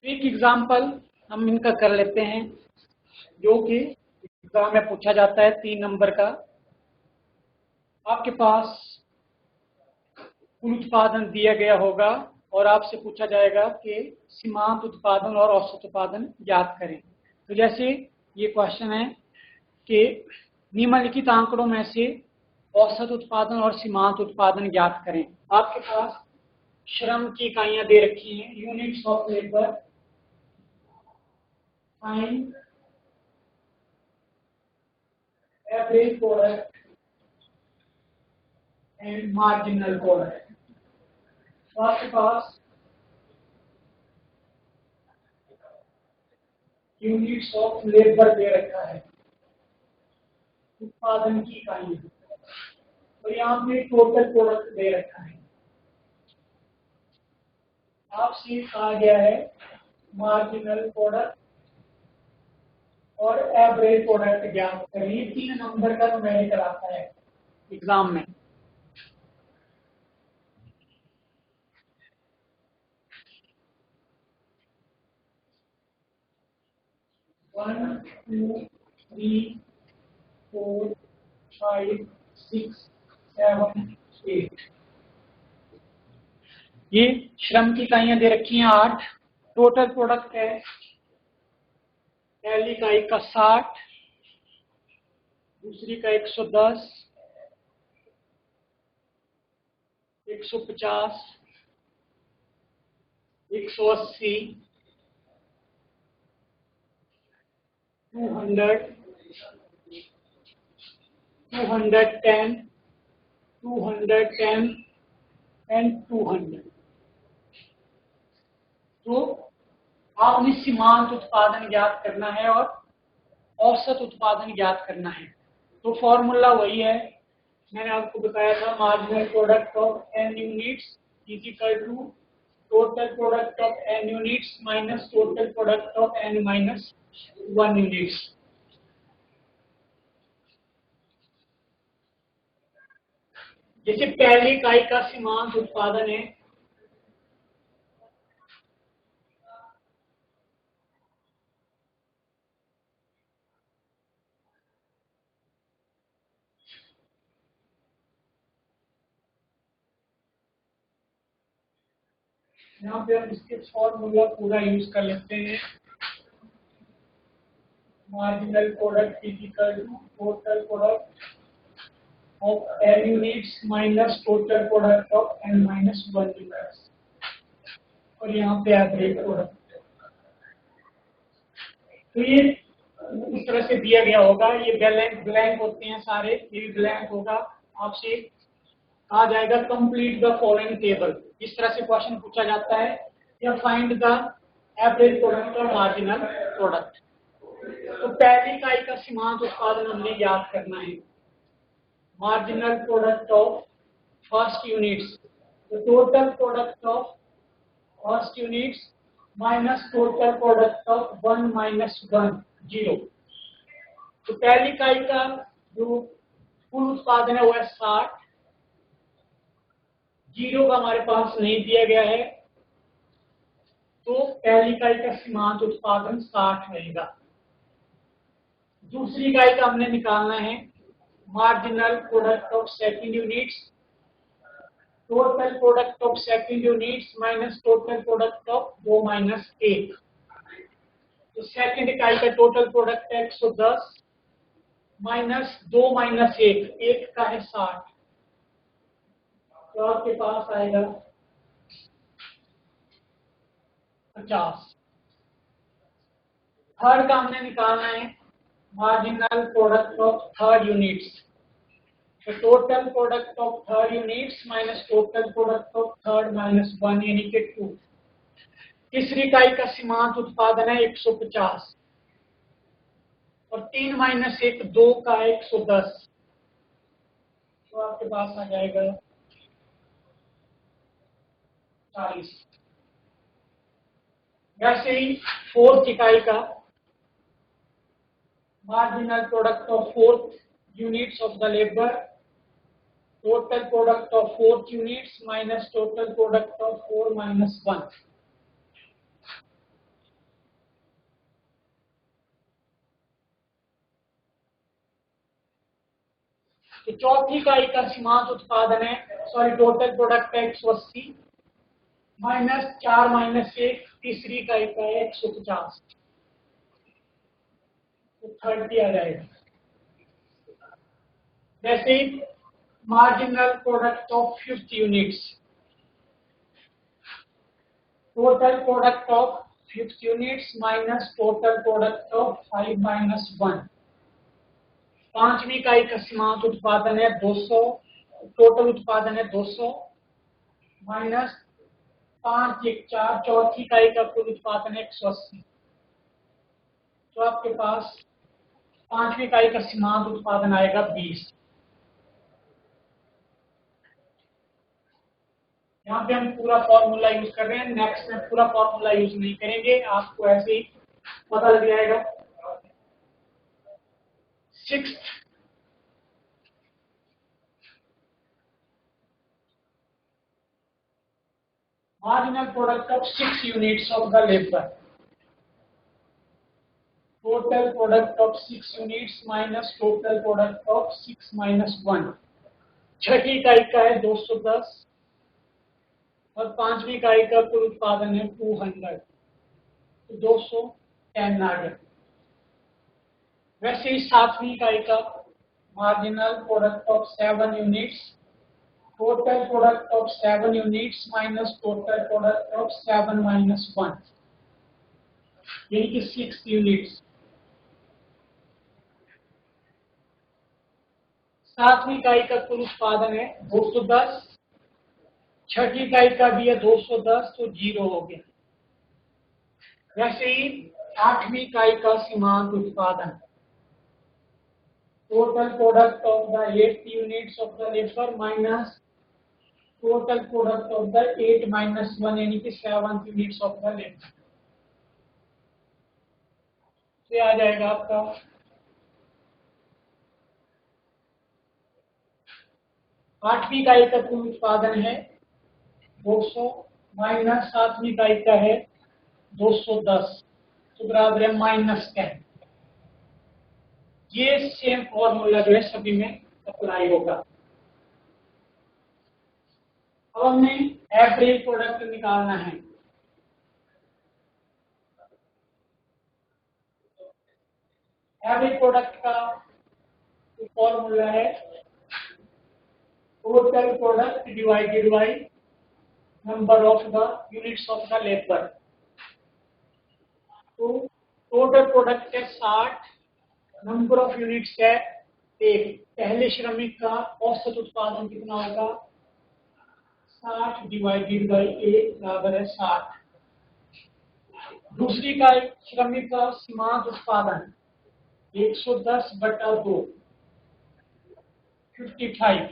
एक एग्जाम्पल हम इनका कर लेते हैं जो कि एग्जाम में पूछा जाता है 3 नंबर का। आपके पास कुल उत्पादन दिया गया होगा और आपसे पूछा जाएगा कि सीमांत उत्पादन और औसत उत्पादन ज्ञात करें। तो जैसे ये क्वेश्चन है कि निम्नलिखित आंकड़ों में से औसत उत्पादन और सीमांत उत्पादन ज्ञात करें। आपके पास श्रम की इकाइयां दे रखी हैं, units of labour, find average product and marginal product. तो आपके पास यूनिट्स ऑफ लेबर दे रखा है, उत्पादन की इकाइयां, तो यहाँ पे टोटल प्रोडक्ट दे रखा है। आपसे कहा गया है मार्जिनल प्रोडक्ट और एवरेज प्रोडक्ट ज्ञात करें। ये 3 नंबर का न्यूमेरिकल आता है एग्जाम में। One, two, three, 4, 5, 6, 7, 8। ये श्रम की इकाइयां दे रखी हैं 8। टोटल प्रोडक्ट है पहली इकाई का 60, दूसरी का 110, 150, 180, 200, 210, 210 एंड 200। तो आपने सीमांत उत्पादन ज्ञात करना है और औसत उत्पादन ज्ञात करना है। तो फॉर्मूला वही है, मैंने आपको बताया था, marginal product of n units is equal to total product of n units minus total product of n minus 1 units. जैसे पहली इकाई का सीमांत उत्पादन है यहाँ पे हम इसके फॉर्मूला पूरा यूज कर लेते हैं। Marginal product is equal to total product of n units minus total product of n minus 1 units, और यहाँ पे एवरेज प्रोडक्ट। तो ये इस तरह से दिया गया होगा, ये ब्लैंक होते हैं सारे, ये भी ब्लैंक होगा। आपसे आ जाएगा कंप्लीट द फॉलोइंग टेबल। इस तरह से क्वेश्चन पूछा जाता है, या फाइंड द एवरेज प्रोडक्ट और मार्जिनल प्रोडक्ट। तो पहली इकाई का सीमांत उत्पादन हमने ज्ञात करना है, marginal product of first units, तो total product of first units minus total product of 1 minus 1, 0। तो पहली इकाई का जो कुल उत्पादन है वो है 60, 0 का हमारे पास नहीं दिया गया है, तो पहली इकाई का सीमांत उत्पादन 60 रहेगा। दूसरी इकाई का हमने निकालना है marginal product of second units, total product of second units minus total product of 2 minus 1। तो सेकंड इकाई का टोटल प्रोडक्ट है 110 माइनस 2 माइनस 1, 1 का है 60, तो आपके पास आएगा 50। थर्ड का हमने निकालना है marginal product of third units, तो total product of third units minus total product of third minus 1 यानी कि 2। तीसरी इकाई का सीमांत उत्पादन है 150 और 3 माइनस 1, 2 का 110, तो आपके पास आ जाएगा 40। वैसे ही फोर्थ इकाई का marginal product of fourth units of the labour, total product of fourth units minus total product of 4 minus 1, तो चौथी इकाई का सीमांत उत्पादन है, सॉरी टोटल प्रोडक्ट है 180 माइनस 4 माइनस 1, तीसरी इकाई का है 150, तो 30 आ जाएगा। वैसे ही marginal product of 5 units, total product of 5 units minus total product of 5 minus 1, पांचवी इकाई का सीमांत उत्पादन है 200, टोटल उत्पादन है 200 माइनस 5 1 4, चौथी इकाई का कुल उत्पादन है 180। तो आपके पास पांचवी इकाई का सीमांत उत्पादन आएगा 20। यहाँ पे हम पूरा फॉर्मूला यूज कर रहे हैं, नेक्स्ट में पूरा फॉर्मूला यूज नहीं करेंगे, आपको ऐसे ही पता लग जाएगा। 6th marginal product of 6 units of the labor, total product of 6 units minus total product of 6 minus 1, छठी इकाई का है 210 और पांचवी इकाई का कुल उत्पादन है 200, तो 210 आ गया। वैसे ही सातवीं इकाई का marginal product of 7 units, total product of 7 units minus total product of 7 minus 1, यानी कि 6 यूनिट्स। सातवीं इकाई का कुल उत्पादन है 210, छठी इकाई का भी है 210, तो 0 हो गया। वैसे ही आठवीं इकाई का सीमांत उत्पादन, total product of the 8 units of the labour minus total product of the 8 minus 1, यानी कि 7 यूनिट्स ऑफ द लेबर। ये आ जाएगा आपका आठवीं इकाई का कुल उत्पादन है 200 माइनस सातवीं इकाई का है 210, तो बराबर है -10। ये सेम फॉर्मूला जो है सभी में अप्लाई होगा। अब हमने एवरेज प्रोडक्ट निकालना है। एवरेज प्रोडक्ट का फॉर्मूला है total product divided by number of the units of the labour. तो टोटल प्रोडक्ट है 60, नंबर ऑफ यूनिट्स है 1, पहले श्रमिक का औसत उत्पादन कितना होगा 60 डिवाइडेड बाय 1 बराबर है 60। दूसरी का श्रमिक का सीमांत उत्पादन 110 बटा 2 55।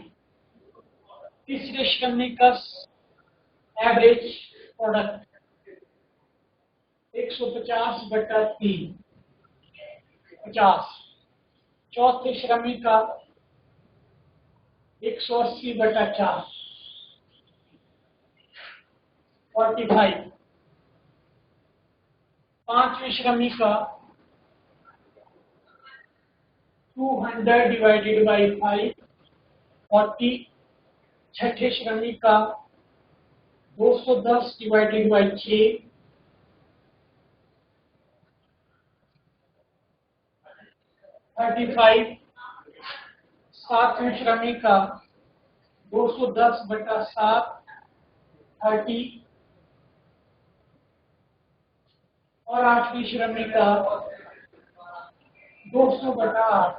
तीसरे श्रमिक का एवरेज प्रोडक्ट 150 बटा 3 50। चौथे श्रमिक का 180 बटा 4 45। पांचवें श्रमिक का 200 डिवाइडेड बाई 5 40। छठे श्रमिक का 210 डिवाइडेड बाई 6 35। सातवें श्रमिक का 210 बटा 7 30 और आठवीं श्रमिक का 200 बटा 8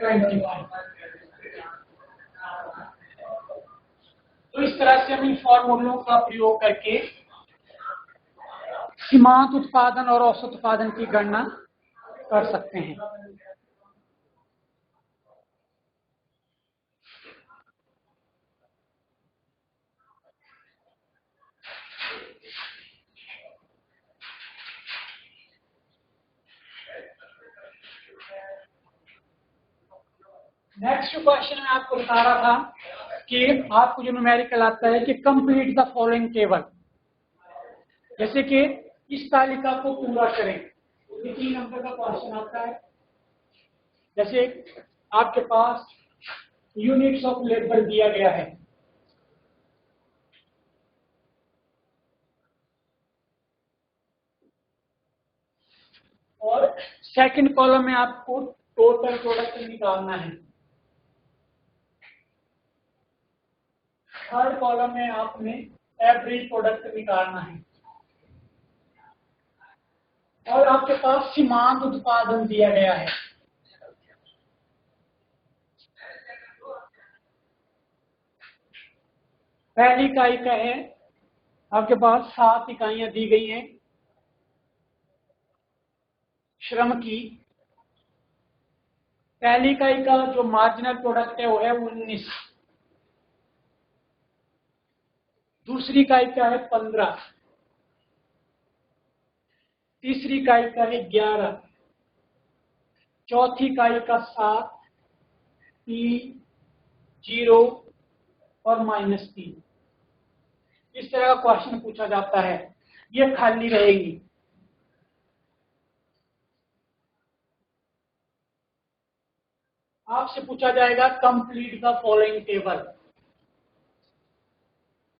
25। तो इस तरह से हम इन फॉर्मूलों का प्रयोग करके सीमांत उत्पादन और औसत उत्पादन की गणना कर सकते हैं। नेक्स्ट क्वेश्चन में आपको बता रहा था कि आपको जो न्यूमेरिकल आता है कि कंप्लीट द फॉलोइंग टेबल, जैसे कि इस तालिका को पूरा करें। 3 नंबर का क्वेश्चन आता है जैसे आपके पास यूनिट्स ऑफ लेबर दिया गया है, और सेकंड कॉलम में आपको टोटल प्रोडक्ट निकालना है, थर्ड कॉलम में आपने एवरेज प्रोडक्ट निकालना है, और आपके पास सीमांत उत्पादन दिया गया है। पहली इकाई का है, आपके पास 7 इकाइयां दी गई हैं श्रम की। पहली इकाई का जो मार्जिनल प्रोडक्ट है वो है 19, दूसरी इकाई का है 15, तीसरी इकाई का है 11, चौथी इकाई का 7, 3, 0 और -3। इस तरह का क्वेश्चन पूछा जाता है, ये खाली रहेगी। आपसे पूछा जाएगा कंप्लीट द फॉलोइंग टेबल।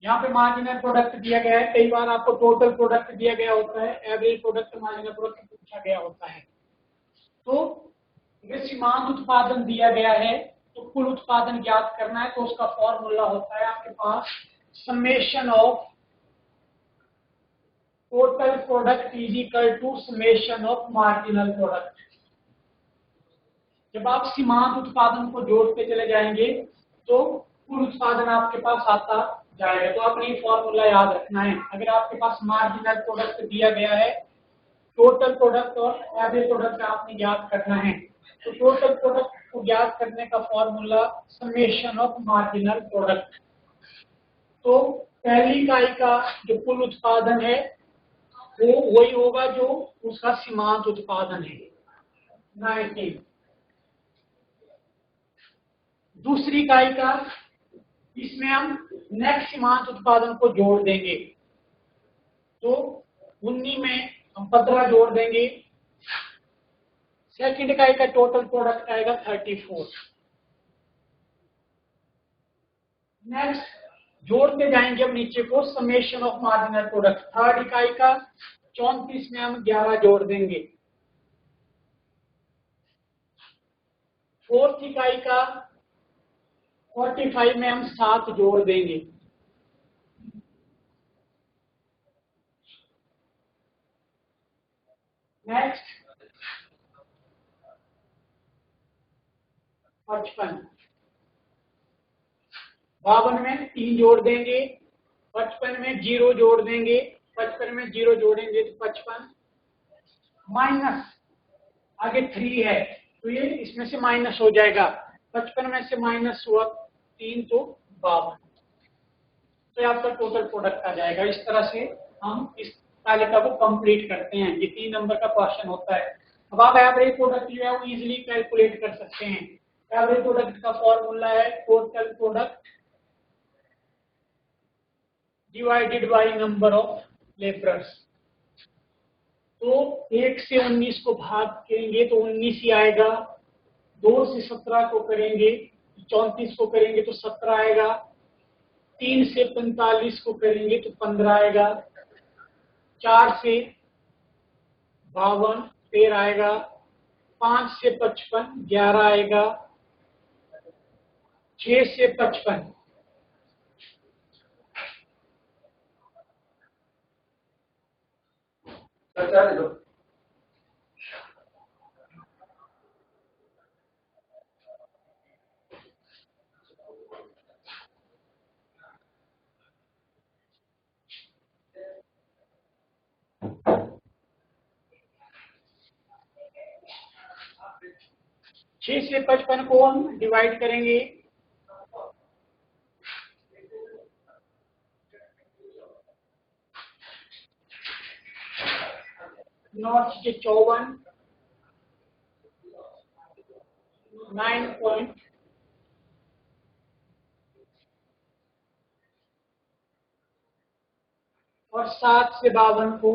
यहाँ पे मार्जिनल प्रोडक्ट दिया गया है, कई बार आपको टोटल प्रोडक्ट दिया गया होता है, एवरेज प्रोडक्ट, मार्जिनल प्रोडक्ट पूछा गया होता है। तो अगर सीमांत उत्पादन दिया गया है तो कुल उत्पादन ज्ञात करना है, तो उसका फॉर्मूला होता है आपके पास summation of total product is equal to summation of marginal product. जब आप सीमांत उत्पादन को जोड़ते चले जाएंगे तो कुल उत्पादन आपके पास आता जाएगा। तो आपने ये फॉर्मूला याद रखना है। अगर आपके पास मार्जिनल प्रोडक्ट दिया गया है, टोटल प्रोडक्ट और एवरेज प्रोडक्ट आपने ज्ञात करना है, तो टोटल प्रोडक्ट को ज्ञात करने का formula summation of marginal product. तो पहली इकाई का जो कुल उत्पादन है वो वही होगा जो उसका सीमांत उत्पादन है, 19। दूसरी इकाई का, इसमें हम नेक्स्ट सीमांत उत्पादन को जोड़ देंगे, तो 19 में हम 15 जोड़ देंगे। सेकंड इकाई का टोटल प्रोडक्ट आएगा 34। नेक्स्ट जोड़ते जाएंगे हम नीचे को, summation of marginal product. Third इकाई का 34 में हम 11 जोड़ देंगे। फोर्थ इकाई का 45 में हम 7 जोड़ देंगे। नेक्स्ट 55, 52 में 3 जोड़ देंगे, 55 में 0 जोड़ देंगे, 55 में 0 जोड़ेंगे तो 55 माइनस आगे 3 है, तो ये इसमें से माइनस हो जाएगा। 55 में से माइनस हुआ 3 तो 52, तो आपका टोटल प्रोडक्ट आ जाएगा। इस तरह से हम इस तालिका को कंप्लीट करते हैं। ये 3 नंबर का क्वेश्चन होता है। अब आप एवरेज प्रोडक्ट जो है वो इजीली कैलकुलेट कर सकते हैं। एवरेज प्रोडक्ट का फॉर्मूला है total product divided by number of labourers. तो 1 से 19 को भाग करेंगे तो 19 ही आएगा, 2 से 17 को करेंगे, 34 को करेंगे तो 17 आएगा, 3 से 45 को करेंगे तो 15 आएगा, 4 से 52 13 आएगा, 5 से 55 11 आएगा, 6 से 55 6 से 55 को हम डिवाइड करेंगे, 9 से 54 9 पॉइंट, और 7 से 52 को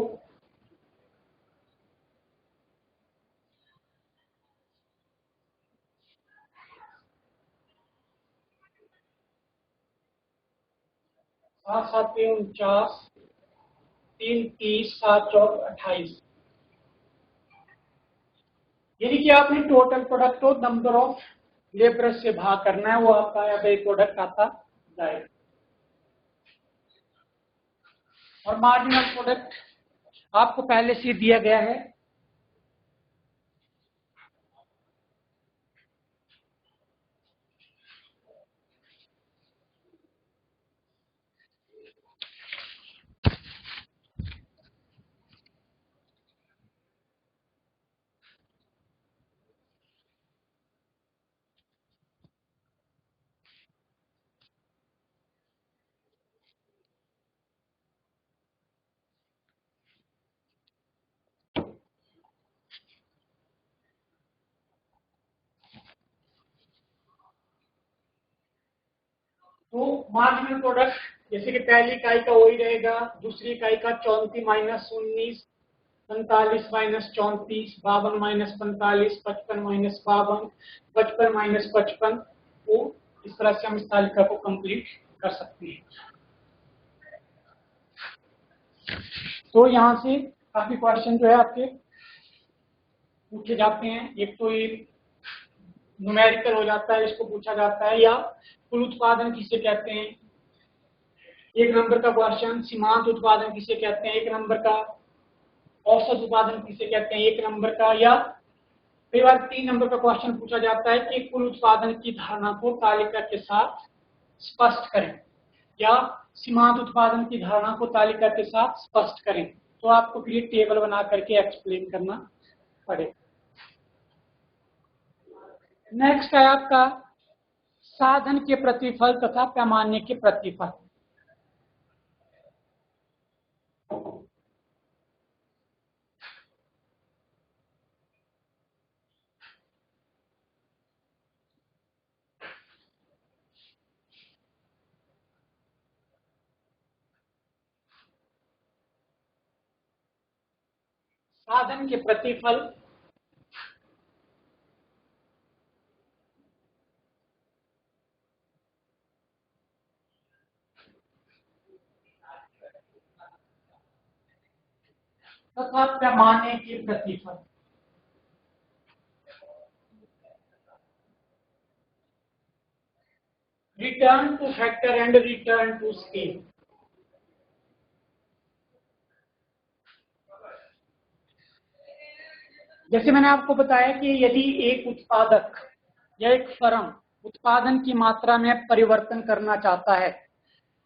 7 7 49, 3 30, 7 4 28। यानी कि आपने टोटल प्रोडक्ट को नंबर ऑफ लेबरर्स से भाग करना है, वो आपका यहाँ पे प्रोडक्ट आता जाएगा। और मार्जिनल प्रोडक्ट आपको पहले से दिया गया है। तो मार्जिनल प्रोडक्ट जैसे कि पहली इकाई का वही रहेगा, दूसरी इकाई का 34 minus 19, 45 minus 34, 52 minus 45, 55 minus 52, 55 minus 55। वो इस तरह से हम इस तालिका को कंप्लीट कर सकते हैं। तो यहाँ से काफी क्वेश्चन जो है आपके पूछे जाते हैं। एक तो ये न्यूमेरिकल हो जाता है, इसको पूछा जाता है, या कुल उत्पादन किसे कहते हैं, एक नंबर का क्वेश्चन सीमांत उत्पादन किसे कहते हैं, एक नंबर का औसत उत्पादन किसे कहते हैं, एक नंबर का, या कई बार 3 नंबर का क्वेश्चन पूछा जाता है कि कुल उत्पादन की धारणा को तालिका के साथ स्पष्ट करें, या सीमांत उत्पादन की धारणा को तालिका के साथ स्पष्ट करें। तो आपको फिर ये टेबल बना करके एक्सप्लेन करना पड़ेगा। नेक्स्ट है आपका साधन के प्रतिफल तथा पैमाने के प्रतिफल। साधन के प्रतिफल तथा पैमाने के प्रतिफल। Return to factor and return to scale. जैसे मैंने आपको बताया कि यदि एक उत्पादक या एक फर्म उत्पादन की मात्रा में परिवर्तन करना चाहता है,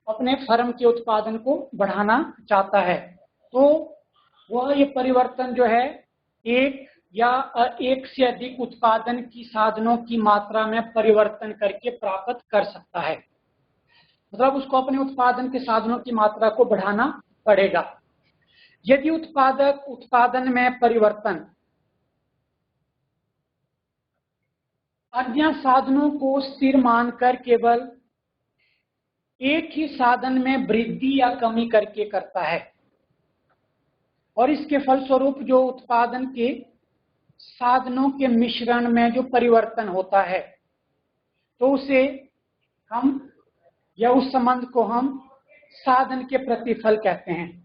अपने फर्म के उत्पादन को बढ़ाना चाहता है, तो वह ये परिवर्तन जो है एक या एक से अधिक उत्पादन की साधनों की मात्रा में परिवर्तन करके प्राप्त कर सकता है। मतलब उसको अपने उत्पादन के साधनों की मात्रा को बढ़ाना पड़ेगा। यदि उत्पादक उत्पादन में परिवर्तन अन्य साधनों को स्थिर मानकर केवल एक ही साधन में वृद्धि या कमी करके करता है, और इसके फलस्वरूप जो उत्पादन के साधनों के मिश्रण में जो परिवर्तन होता है, तो उसे हम या उस संबंध को हम साधन के प्रतिफल कहते हैं।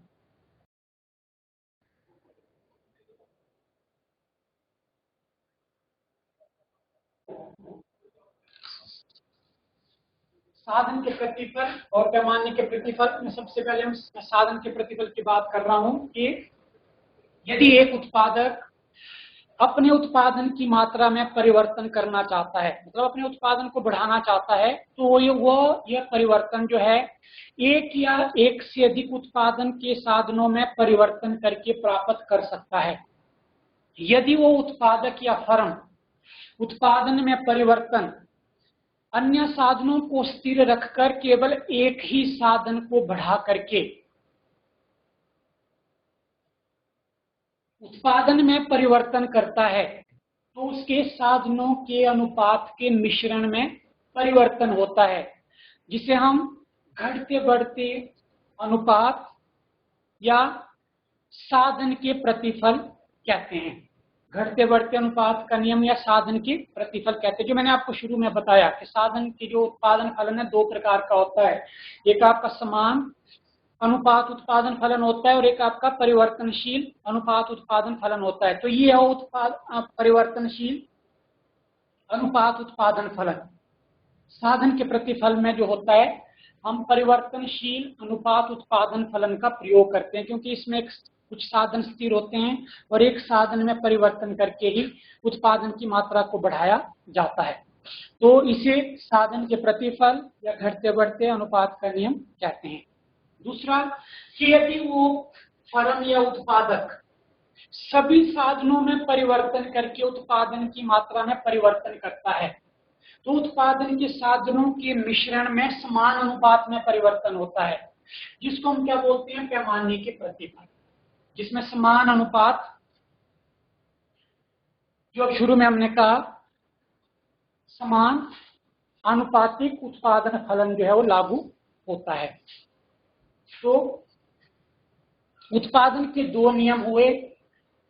साधन के प्रतिफल और पैमाने के प्रतिफल में सबसे पहले हम साधन के प्रतिफल की बात कर रहा हूं कि यदि एक उत्पादक अपने उत्पादन की मात्रा में परिवर्तन करना चाहता है, मतलब अपने उत्पादन को बढ़ाना चाहता है, तो यह परिवर्तन जो है एक या एक से अधिक उत्पादन के साधनों में परिवर्तन करके प्राप्त कर सकता है। यदि वो उत्पादक या फर्म उत्पादन में परिवर्तन अन्य साधनों को स्थिर रखकर केवल एक ही साधन को बढ़ा करके उत्पादन में परिवर्तन करता है, तो उसके साधनों के अनुपात के मिश्रण में परिवर्तन होता है, जिसे हम घटते बढ़ते अनुपात या साधन के प्रतिफल कहते हैं। घटते बढ़ते अनुपात का नियम या साधन के प्रतिफल कहते हैं। जो मैंने आपको शुरू में बताया कि साधन की जो उत्पादन फलन है दो प्रकार का होता है, एक आपका समान अनुपात उत्पादन फलन होता है और एक आपका परिवर्तनशील अनुपात उत्पादन फलन होता है। तो ये है परिवर्तनशील अनुपात उत्पादन फलन। साधन के प्रतिफल में जो होता है हम परिवर्तनशील अनुपात उत्पादन फलन का प्रयोग करते हैं, क्योंकि इसमें कुछ साधन स्थिर होते हैं और एक साधन में परिवर्तन करके ही उत्पादन की मात्रा को बढ़ाया जाता है। तो इसे साधन के प्रतिफल या घटते बढ़ते अनुपात का नियम कहते हैं। दूसरा कि यदि वो फर्म या उत्पादक सभी साधनों में परिवर्तन करके उत्पादन की मात्रा में परिवर्तन करता है तो उत्पादन के साधनों के मिश्रण में समान अनुपात में परिवर्तन होता है, जिसको हम क्या बोलते हैं, पैमाने के प्रतिफल, जिसमें समान अनुपात, जो शुरू में हमने कहा समान आनुपातिक उत्पादन फलन जो है वो लागू होता है। तो उत्पादन के दो नियम हुए,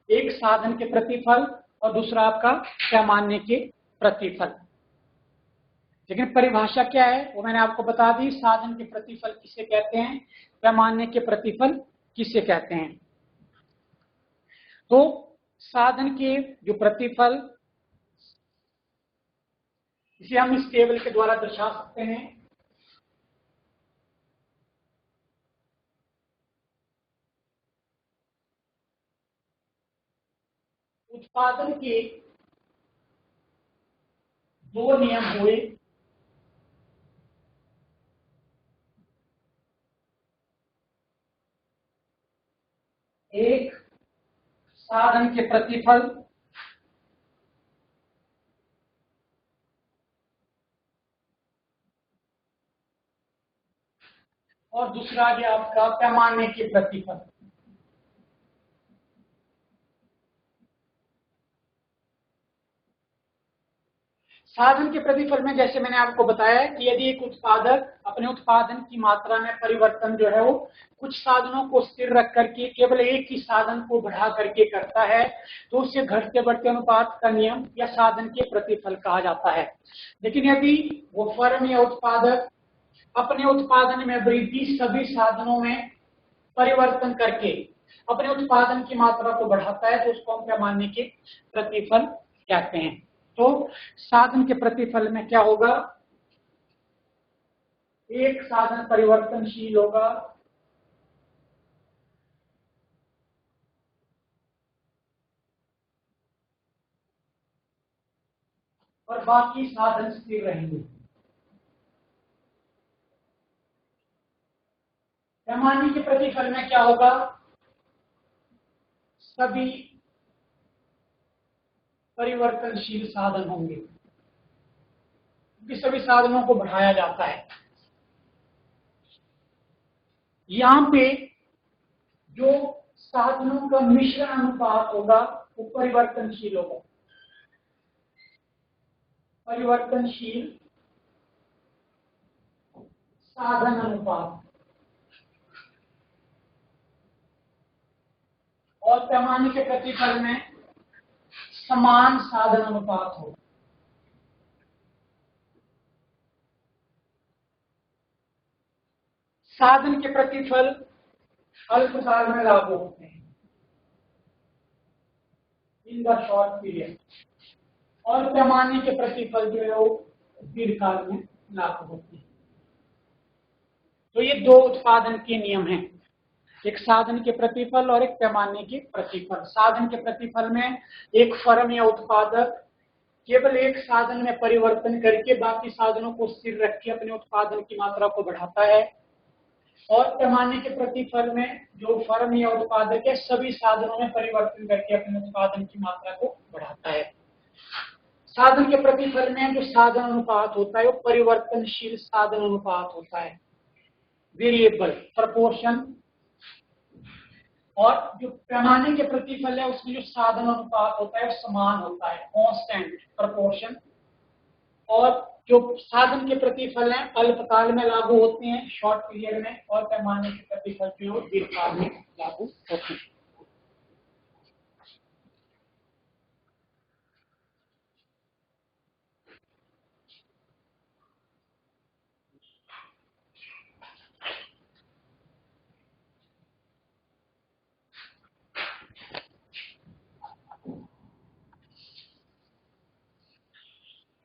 एक साधन के प्रतिफल और दूसरा आपका पैमाने के प्रतिफल। लेकिन परिभाषा क्या है वो मैंने आपको बता दी। साधन के प्रतिफल किसे कहते हैं, पैमाने के प्रतिफल किसे कहते हैं। तो साधन के जो प्रतिफल, इसे हम इस टेबल के द्वारा दर्शा सकते हैं। उत्पादन के दो नियम हुए, एक साधन के प्रतिफल और दूसरा है आपका पैमाने के प्रतिफल। साधन के प्रतिफल में जैसे मैंने आपको बताया कि यदि एक उत्पादक अपने उत्पादन की मात्रा में परिवर्तन जो है वो कुछ साधनों को स्थिर रख करके केवल एक ही साधन को बढ़ा करके करता है तो उसे घटते बढ़ते अनुपात का नियम या साधन के प्रतिफल कहा जाता है। लेकिन यदि वो फर्म या उत्पादक अपने उत्पादन में वृद्धि सभी साधनों में परिवर्तन करके अपने उत्पादन की मात्रा को बढ़ाता है तो उसको हम पैमाने के प्रतिफल कहते हैं। तो साधन के प्रतिफल में क्या होगा, एक साधन परिवर्तनशील होगा और बाकी साधन स्थिर रहेंगे। पैमाने के प्रतिफल में क्या होगा, सभी परिवर्तनशील साधन होंगे क्योंकि सभी साधनों को बढ़ाया जाता है। यहां पे जो साधनों का मिश्रण अनुपात होगा वो परिवर्तनशील होगा, परिवर्तनशील साधन अनुपात। और पैमाने के प्रतिफल में समान साधन अनुपात हो। साधन के प्रतिफल अल्पकाल में लागू होते हैं, इन द शॉर्ट पीरियड, और पैमाने के प्रतिफल जो है वो दीर्घकाल में लागू होते हैं। तो ये दो उत्पादन के नियम हैं, एक साधन के प्रतिफल और एक पैमाने के प्रतिफल। साधन के प्रतिफल में एक फर्म या उत्पादक केवल एक साधन में परिवर्तन करके बाकी साधनों को स्थिर रख के अपने उत्पादन की मात्रा को बढ़ाता है, और पैमाने के प्रतिफल में जो फर्म या उत्पादक है सभी साधनों में परिवर्तन करके अपने उत्पादन की मात्रा को बढ़ाता है। साधन के प्रतिफल में जो साधन अनुपात होता है वो परिवर्तनशील साधन अनुपात होता है, वेरिएबल प्रपोर्शन। और जो पैमाने के प्रतिफल है उसमें जो साधन अनुपात होता है वो समान होता है, कांस्टेंट प्रोपोर्शन। और जो साधन के प्रतिफल हैं अल्पकाल में लागू होते हैं, शॉर्ट पीरियड में, और पैमाने के प्रतिफल जो है दीर्घकाल में लागू होते हैं।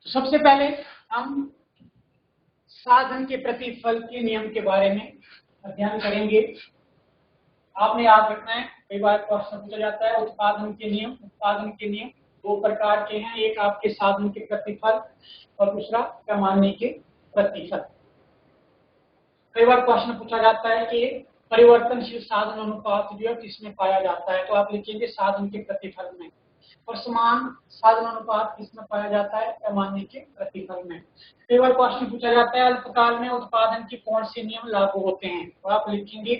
सबसे पहले हम साधन के प्रतिफल के नियम के बारे में अध्ययन करेंगे। आपने याद रखना है, कई बार क्वेश्चन पूछा जाता है उत्पादन के नियम। उत्पादन के नियम दो प्रकार के हैं, एक आपके साधन के प्रतिफल और दूसरा पैमाने के प्रतिफल। कई बार क्वेश्चन पूछा जाता है कि परिवर्तनशील साधन अनुपात जो है किसमें पाया जाता है, तो आप लिखेंगे साधन के प्रतिफल में, और समान साधन अनुपात किसमें पाया जाता है, पैमाने के प्रतिफल में। कई बार क्वेश्चन पूछा जाता है अल्पकाल में उत्पादन के कौन से नियम लागू होते हैं, तो आप लिखेंगे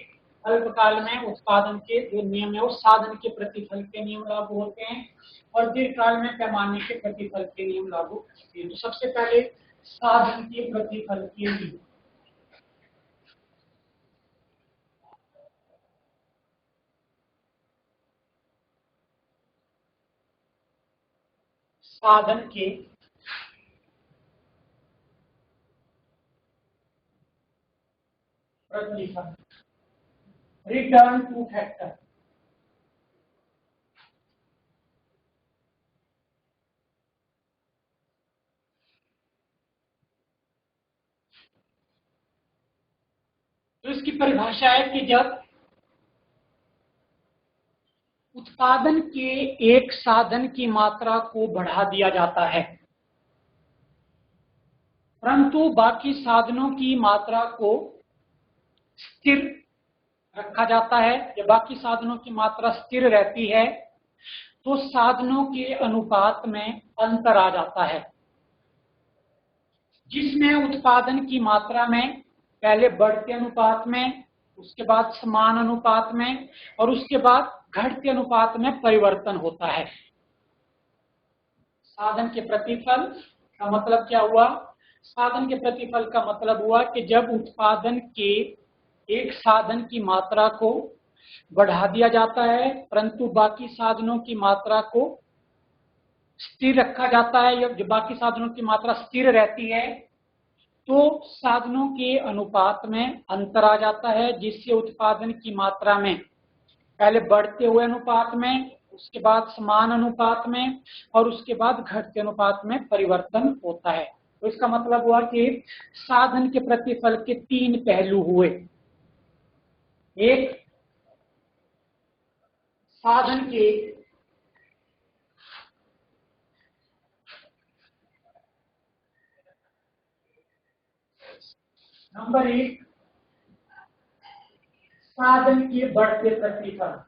अल्पकाल में उत्पादन के जो नियम है वो साधन के प्रतिफल के नियम लागू होते हैं, और दीर्घकाल में पैमाने के प्रतिफल के नियम लागू होते हैं। तो सबसे पहले साधन के प्रतिफल के नियम। साधन के प्रतिफल, रिटर्न टू फैक्टर। तो इसकी परिभाषा है कि जब उत्पादन के एक साधन की मात्रा को बढ़ा दिया जाता है परंतु बाकी साधनों की मात्रा को स्थिर रखा जाता है, जब बाकी साधनों की मात्रा स्थिर रहती है तो साधनों के अनुपात में अंतर आ जाता है, जिसमें उत्पादन की मात्रा में पहले बढ़ते अनुपात में, उसके बाद समान अनुपात में और उसके बाद घटते अनुपात में परिवर्तन होता है। साधन के प्रतिफल का मतलब क्या हुआ? साधन के प्रतिफल का मतलब हुआ कि जब उत्पादन के एक साधन की मात्रा को बढ़ा दिया जाता है परंतु बाकी साधनों की मात्रा को स्थिर रखा जाता है, जब बाकी साधनों की मात्रा स्थिर रहती है तो साधनों के अनुपात में अंतर आ जाता है, जिससे उत्पादन की मात्रा में पहले बढ़ते हुए अनुपात में, उसके बाद समान अनुपात में और उसके बाद घटते अनुपात में परिवर्तन होता है। तो इसका मतलब हुआ कि साधन के प्रतिफल के तीन पहलू हुए। एक, साधन के नंबर एक, साधन के बढ़ते प्रतिफल,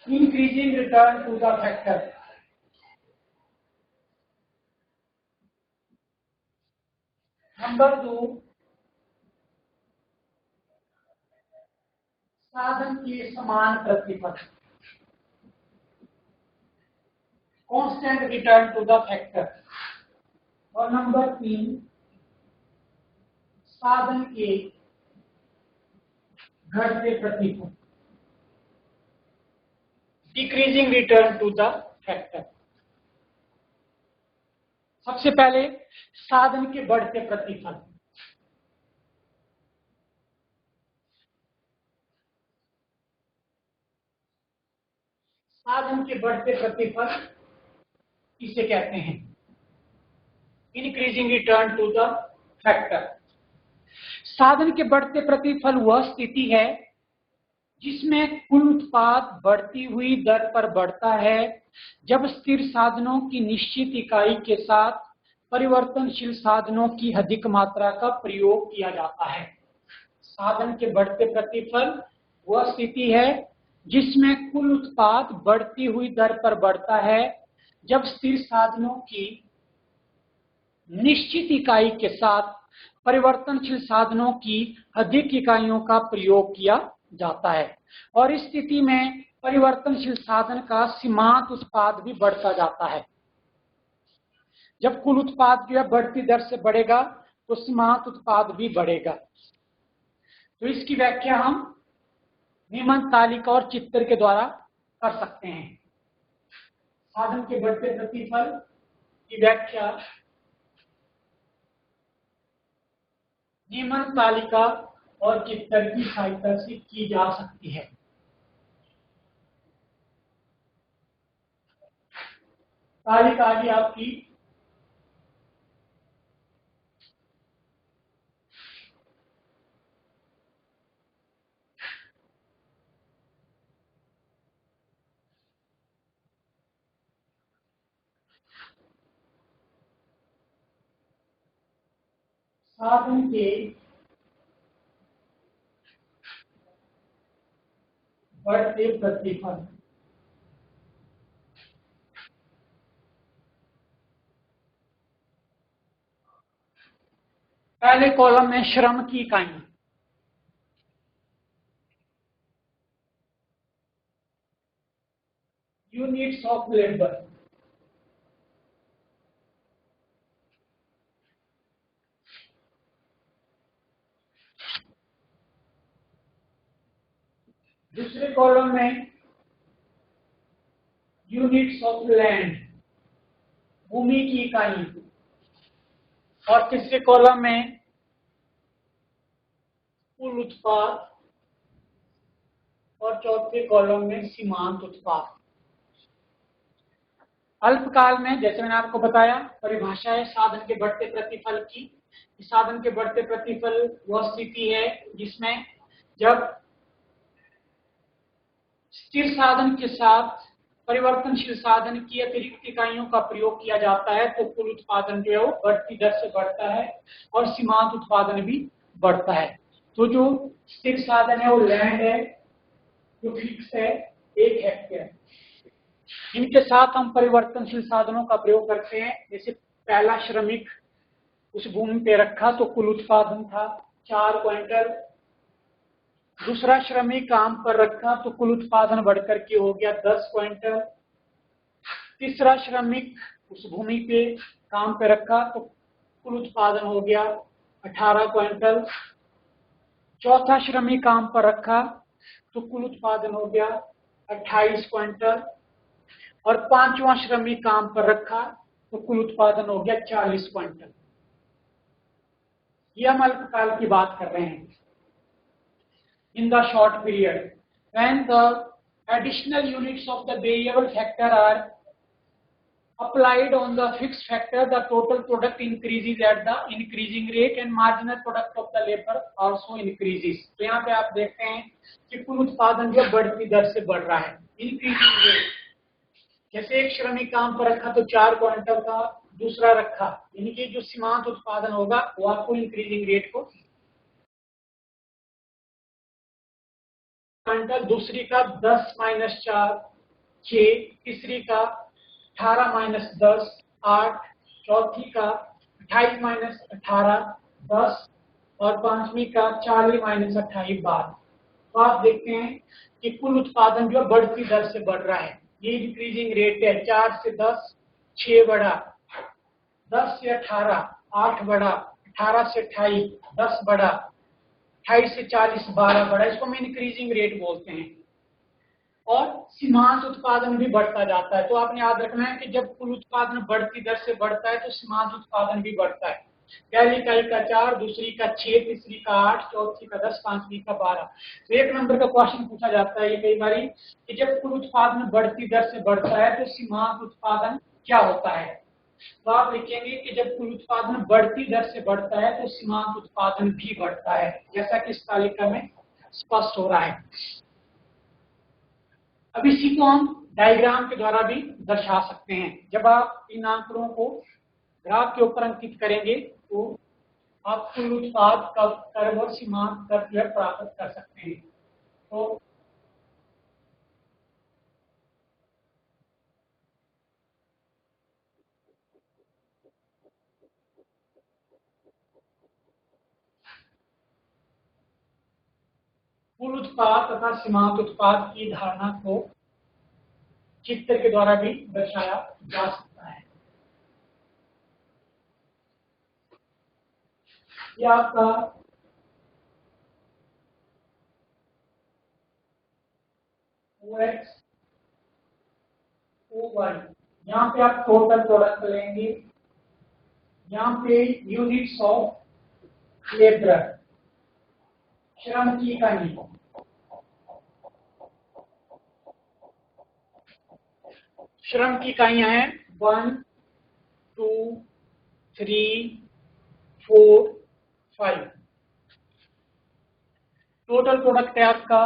increasing return to the factor. Number दो, साधन के समान प्रतिफल, constant return to the factor. और नंबर तीन, साधन के घटते प्रतिफल, decreasing return to the factor. सबसे पहले साधन के बढ़ते प्रतिफल। साधन के बढ़ते प्रतिफल किसे कहते हैं? Increasing return to the factor. साधन के बढ़ते प्रतिफल वह स्थिति है जिसमें कुल उत्पाद बढ़ती हुई दर पर बढ़ता है जब स्थिर साधनों की निश्चित इकाई के साथ परिवर्तनशील साधनों की अधिक मात्रा का प्रयोग किया जाता है। साधन के बढ़ते प्रतिफल वह स्थिति है जिसमें कुल उत्पाद बढ़ती हुई दर पर बढ़ता है जब स्थिर साधनों की निश्चित इकाई के साथ परिवर्तनशील साधनों की अधिक इकाइयों का प्रयोग किया जाता है, और इस स्थिति में परिवर्तनशील साधन का सीमांत उत्पाद भी बढ़ता जाता है। जब कुल उत्पाद जो है बढ़ती दर से बढ़ेगा तो सीमांत उत्पाद भी बढ़ेगा। तो इसकी व्याख्या हम नियमन तालिका और चित्र के द्वारा कर सकते हैं। साधन के बढ़ते प्रतिफल की व्याख्या नियमन तालिका और चित्र की सहायता से की जा सकती है। तारीख आ गई आपकी साधन के बढ़ते प्रतिफल। पहले कॉलम में श्रम की इकाई, यूनिट्स ऑफ लेबर। दूसरे कॉलम में यूनिट्स ऑफ लैंड, भूमि की इकाई। और तीसरे कॉलम में कुल उत्पाद। और चौथे कॉलम में सीमांत उत्पाद। अल्पकाल में जैसे मैंने आपको बताया परिभाषा है साधन के बढ़ते प्रतिफल की। साधन के बढ़ते प्रतिफल वह स्थिति है जिसमें जब स्थिर साधन के साथ परिवर्तनशील साधन की अतिरिक्त इकाइयों का प्रयोग किया जाता है तो कुल उत्पादन जो है वो बढ़ती दर से बढ़ता है और सीमांत उत्पादन भी बढ़ता है। तो जो स्थिर साधन है वो लैंड है जो फिक्स है 1 हेक्टेयर। इनके साथ हम परिवर्तनशील साधनों का प्रयोग करते हैं। जैसे पहला श्रमिक उस भूमि पे रखा तो कुल उत्पादन था 4 क्विंटल। दूसरा श्रमिक काम पर रखा तो कुल उत्पादन बढ़कर के हो गया 10 क्विंटल। तीसरा श्रमिक उस भूमि पे काम पे रखा तो कुल उत्पादन हो गया 18 क्विंटल। चौथा श्रमिक काम पर रखा तो कुल उत्पादन हो गया 28 क्विंटल। और पांचवा श्रमिक काम पर रखा तो कुल उत्पादन हो गया 40 क्विंटल। ये हम अल्पकाल की बात कर रहे हैं। In the short period, when the additional units of the variable factor are applied on the fixed factor, the total product increases at the increasing rate and marginal product of the labor also increases। तो यहाँ पे आप देखते हैं कि कुल उत्पादन जो बढ़ती दर से बढ़ रहा है, increasing rate। जैसे एक श्रमिक काम पर रखा तो 4 क्विंटल का, दूसरा रखा यानी कि जो सीमांत उत्पादन होगा वो आपको इंक्रीजिंग रेट को क्विंटल, दूसरी का 10 - 4 6, तीसरी का 18 - 10 8, चौथी का 28 - 18 10 और पांचवी का 40 - 28 12। तो आप देखते हैं कि कुल उत्पादन जो बढ़ती दर से बढ़ रहा है, ये इंक्रीजिंग रेट है। 4 से 10 6 बढ़ा, 10 से 18 8 बढ़ा, 18 से 28 10 बढ़ा, 28 से 40 12 बढ़ा। इसको हम इंक्रीजिंग रेट बोलते हैं। और सीमांत उत्पादन भी बढ़ता जाता है। तो आपने याद रखना है कि जब कुल उत्पादन बढ़ती दर से बढ़ता है तो सीमांत उत्पादन भी बढ़ता है। पहली इकाई का 4, दूसरी का 6, तीसरी का 8, चौथी का 10, पांचवी का 12। तो 1 नंबर का क्वेश्चन पूछा जाता है ये कई बार कि जब कुल उत्पादन बढ़ती दर से बढ़ता है तो सीमांत उत्पादन क्या होता है। तो आप लिखेंगे कि जब कुल उत्पादन बढ़ती दर से बढ़ता है तो सीमांत उत्पादन भी बढ़ता है, जैसा कि इस तालिका में स्पष्ट हो रहा है। अब इसी को हम डायग्राम के द्वारा भी दर्शा सकते हैं। जब आप इन आंकड़ों को ग्राफ के ऊपर अंकित करेंगे तो आप कुल उत्पाद का कर्व और सीमांत कर्व जो है प्राप्त कर सकते हैं। तो कुल उत्पाद तथा सीमांत उत्पाद की धारणा को चित्र के द्वारा भी दर्शाया जा सकता है। यह आपका OX OY, यहाँ पे आप टोटल प्रोडक्ट लेंगे, यहाँ पे यूनिट्स ऑफ लेबर श्रम की इकाई, श्रम की इकाइयां हैं 1 2 3 4 5। टोटल प्रोडक्ट है आपका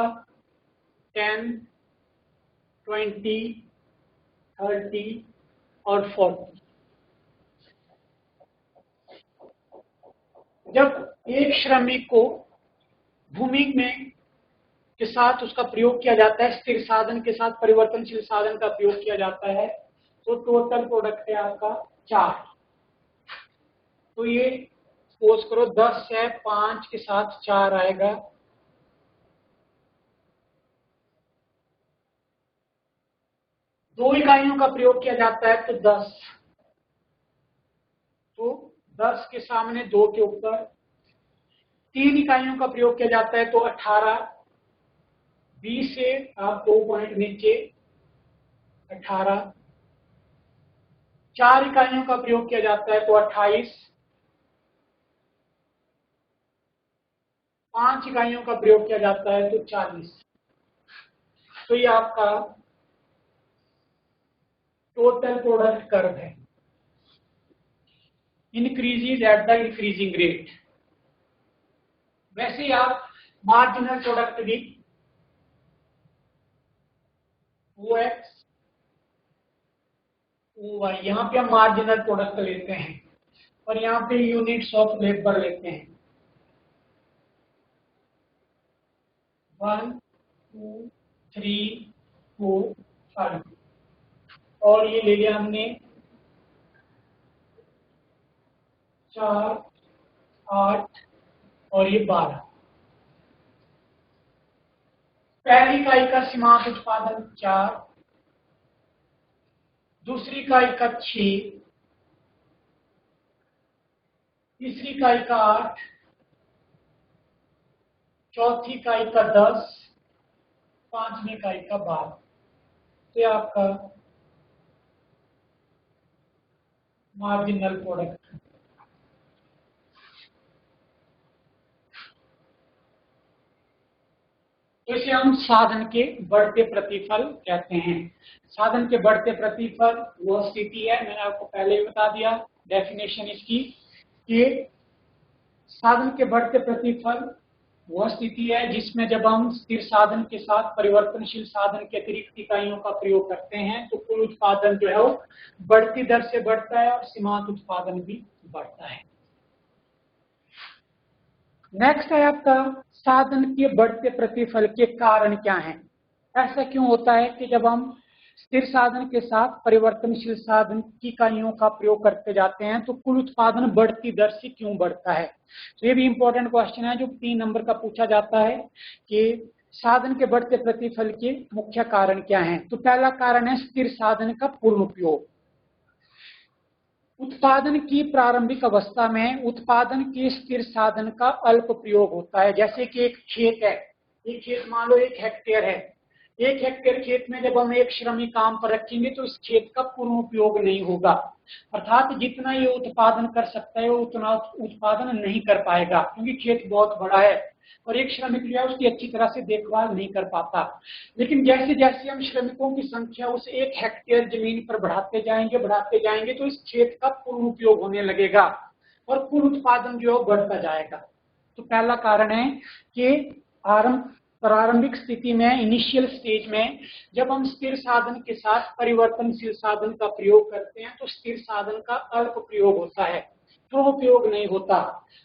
10 20 30 और 40। जब एक श्रमिक को भूमि में के साथ उसका प्रयोग किया जाता है, स्थिर साधन के साथ परिवर्तनशील साधन का प्रयोग किया जाता है, तो टोटल प्रोडक्ट है आपका 4। तो ये सपोज करो 10 है, 5 के साथ 4 आएगा, 2 इकाइयों का प्रयोग किया जाता है तो 10, तो 10 के सामने 2 के ऊपर 3 इकाइयों का प्रयोग किया जाता है तो 18, 20 से आप 2 पॉइंट नीचे 18, 4 इकाइयों का प्रयोग किया जाता है तो 28, 5 इकाइयों का प्रयोग किया जाता है तो 40। तो ये आपका टोटल प्रोडक्ट कर्व है, increases at the increasing rate. वैसे ही आप मार्जिनल प्रोडक्ट भी OX OY, यहाँ पे हम मार्जिनल प्रोडक्ट लेते हैं और यहाँ पे यूनिट्स ऑफ लेबर लेते हैं 1 2 3 4 5 और ये ले लिया हमने 4 8 और ये 12। पहली इकाई का सीमांत उत्पादन 4, दूसरी इकाई का 6, तीसरी इकाई का 8, चौथी इकाई का 10, पांचवी इकाई का 12। तो ये आपका मार्जिनल प्रोडक्ट। तो इसे हम साधन के बढ़ते प्रतिफल कहते हैं। साधन के बढ़ते प्रतिफल वह स्थिति है, मैंने आपको पहले ही बता दिया डेफिनेशन इसकी, कि साधन के बढ़ते प्रतिफल वह स्थिति है जिसमें जब हम स्थिर साधन के साथ परिवर्तनशील साधन के अतिरिक्त इकाइयों का प्रयोग करते हैं तो कुल उत्पादन जो है वो बढ़ती दर से बढ़ता है और सीमांत उत्पादन भी बढ़ता है। नेक्स्ट है आपका साधन के बढ़ते प्रतिफल के कारण क्या हैं। ऐसा क्यों होता है कि जब हम स्थिर साधन के साथ परिवर्तनशील साधन की इकाइयों का प्रयोग करते जाते हैं तो कुल उत्पादन बढ़ती दर से क्यों बढ़ता है। तो ये भी इंपॉर्टेंट क्वेश्चन है जो 3 नंबर का पूछा जाता है कि साधन के बढ़ते प्रतिफल के मुख्य कारण क्या हैं। तो पहला कारण है स्थिर साधन का पूर्ण उपयोग। उत्पादन की प्रारंभिक अवस्था में उत्पादन के स्थिर साधन का अल्प प्रयोग होता है। जैसे कि एक खेत है, एक खेत मान लो 1 हेक्टेयर है, 1 हेक्टेयर खेत में जब हम एक श्रमिक काम पर रखेंगे तो इस खेत का पूर्ण उपयोग नहीं होगा, अर्थात जितना ये उत्पादन कर सकता है वो उतना उत्पादन नहीं कर पाएगा क्योंकि खेत बहुत बड़ा है और एक श्रमिक जो है उसकी अच्छी तरह से देखभाल नहीं कर पाता। लेकिन जैसे जैसे हम श्रमिकों की संख्या उस 1 हेक्टेयर जमीन पर बढ़ाते जाएंगे तो इस खेत का पूर्ण उपयोग होने लगेगा और कुल उत्पादन जो है बढ़ता जाएगा। तो पहला कारण है कि प्रारंभिक स्थिति में, इनिशियल स्टेज में जब हम स्थिर साधन के साथ परिवर्तनशील साधन का प्रयोग करते हैं तो स्थिर साधन का अल्प प्रयोग होता है, पूर्ण उपयोग नहीं होता।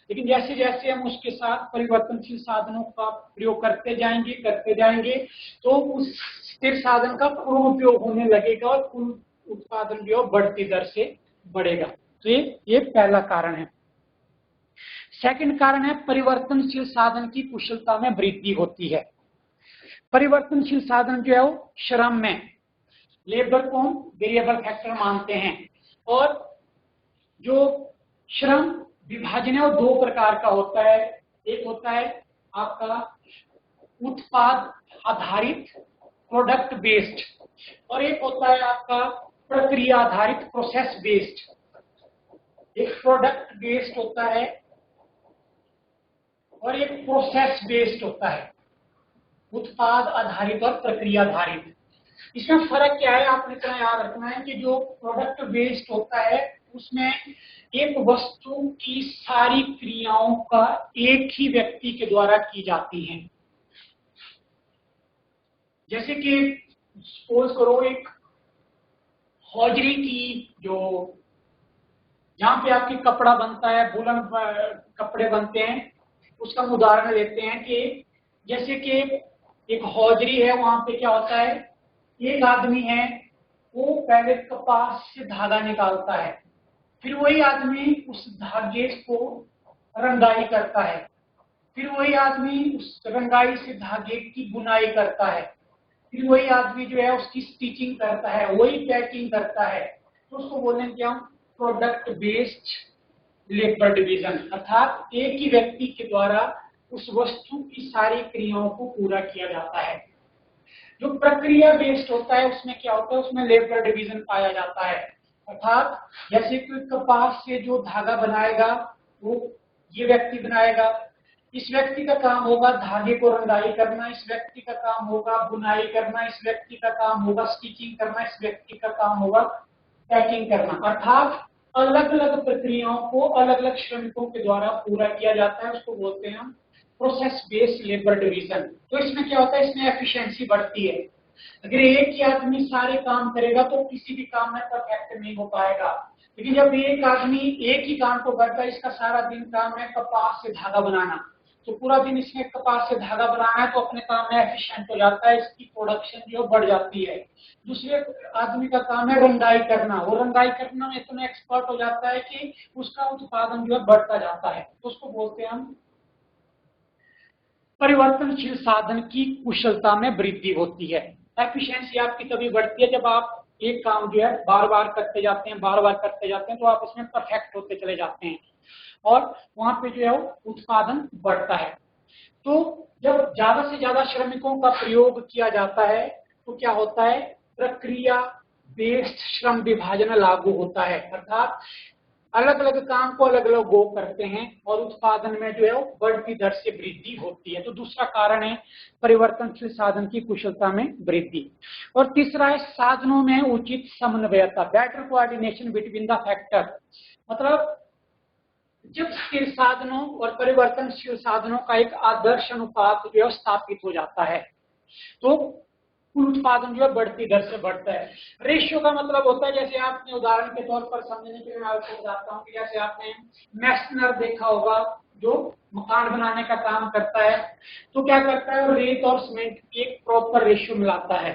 लेकिन जैसे जैसे हम उसके साथ परिवर्तनशील साधनों का प्रयोग करते जाएंगे तो उस स्थिर साधन का पूर्ण उपयोग होने लगेगा और कुल उत्पादन जो बढ़ती दर से बढ़ेगा। तो ये पहला कारण है। सेकंड कारण है परिवर्तनशील साधन की कुशलता में वृद्धि होती है। परिवर्तनशील साधन जो है वो श्रम में लेबर को वेरिएबल फैक्टर मानते हैं और जो श्रम विभाजन है वो 2 प्रकार का होता है। एक होता है आपका उत्पाद आधारित प्रोडक्ट बेस्ड और एक होता है आपका प्रक्रिया आधारित प्रोसेस बेस्ड। एक प्रोडक्ट बेस्ड होता है और एक प्रोसेस बेस्ड होता है, उत्पाद आधारित और प्रक्रिया आधारित। इसमें फर्क क्या है, आपने इतना याद रखना है कि जो प्रोडक्ट बेस्ड होता है उसमें एक वस्तु की सारी क्रियाओं का एक ही व्यक्ति के द्वारा की जाती हैं। जैसे कि सपोज करो एक हौजरी की, जो जहां पे आपकी कपड़ा बनता है, वूलन कपड़े बनते हैं, उसका हम उदाहरण लेते हैं कि जैसे कि एक हौजरी है, वहां पे क्या होता है, एक आदमी है वो पहले कपास से धागा निकालता है, फिर वही आदमी उस धागे को रंगाई करता है, फिर वही आदमी उस रंगाई से धागे की बुनाई करता है, फिर वही आदमी जो है उसकी स्टिचिंग करता है, वही पैकिंग करता है। तो उसको बोलेंगे क्या, प्रोडक्ट बेस्ड लेबर डिवीजन, अर्थात एक ही व्यक्ति के द्वारा उस वस्तु की सारी क्रियाओं को पूरा किया जाता है। जो प्रक्रिया बेस्ड होता है उसमें क्या होता है, उसमें लेबर डिवीजन पाया जाता है, अर्थात जैसे कि कपास से जो धागा बनाएगा वो ये व्यक्ति बनाएगा, इस व्यक्ति का काम होगा धागे को रंगाई करना, इस व्यक्ति का काम होगा बुनाई करना, इस व्यक्ति का काम होगा स्टिचिंग करना, इस व्यक्ति का काम होगा पैकिंग करना, अर्थात अलग अलग प्रक्रियाओं को अलग अलग श्रमिकों के द्वारा पूरा किया जाता है। उसको बोलते हैं हम प्रोसेस बेस्ड लेबर डिवीजन। तो इसमें क्या होता है, इसमें एफिशिएंसी बढ़ती है। अगर एक ही आदमी सारे काम करेगा तो किसी भी काम में परफेक्ट नहीं हो पाएगा, लेकिन जब एक आदमी एक ही काम को करता है, इसका सारा दिन काम है कपास से धागा बनाना, तो पूरा दिन इसमें कपास से धागा बनाना है, तो अपने काम में एफिशिएंट हो जाता है, इसकी प्रोडक्शन जो बढ़ जाती है। दूसरे आदमी का काम है रंगाई करना, वो रंगाई करना में इतना एक्सपर्ट हो जाता है कि उसका उत्पादन जो है बढ़ता जाता है। तो उसको बोलते हैं हम परिवर्तनशील साधन की कुशलता में वृद्धि होती है। एफिशिएंसी आपकी तभी बढ़ती है जब आप एक काम जो है बार बार करते जाते हैं, बार बार करते जाते हैं, तो आप उसमें परफेक्ट होते चले जाते हैं और वहां पे जो है वो उत्पादन बढ़ता है। तो जब ज्यादा से ज्यादा श्रमिकों का प्रयोग किया जाता है तो क्या होता है, प्रक्रिया बेस्ड श्रम विभाजन लागू होता है, अर्थात अलग अलग काम को अलग अलग लोग करते हैं और उत्पादन में जो है वो बढ़ती दर से वृद्धि होती है। तो दूसरा कारण है परिवर्तनशील साधन की कुशलता में वृद्धि। और तीसरा है साधनों में उचित समन्वयता, better coordination between the factor, मतलब जब स्थिर साधनों और परिवर्तनशील साधनों का एक आदर्श अनुपात जो है स्थापित हो जाता है तो कुल उत्पादन जो है बढ़ती दर से बढ़ता है। रेशियो का मतलब होता है, जैसे आपने उदाहरण के तौर पर समझने के लिए मैं आपको बताता हूँ कि जैसे आपने मैसनर देखा होगा जो मकान बनाने का काम करता है, तो क्या करता है, रेत और सीमेंट की एक प्रॉपर रेशियो मिलाता है,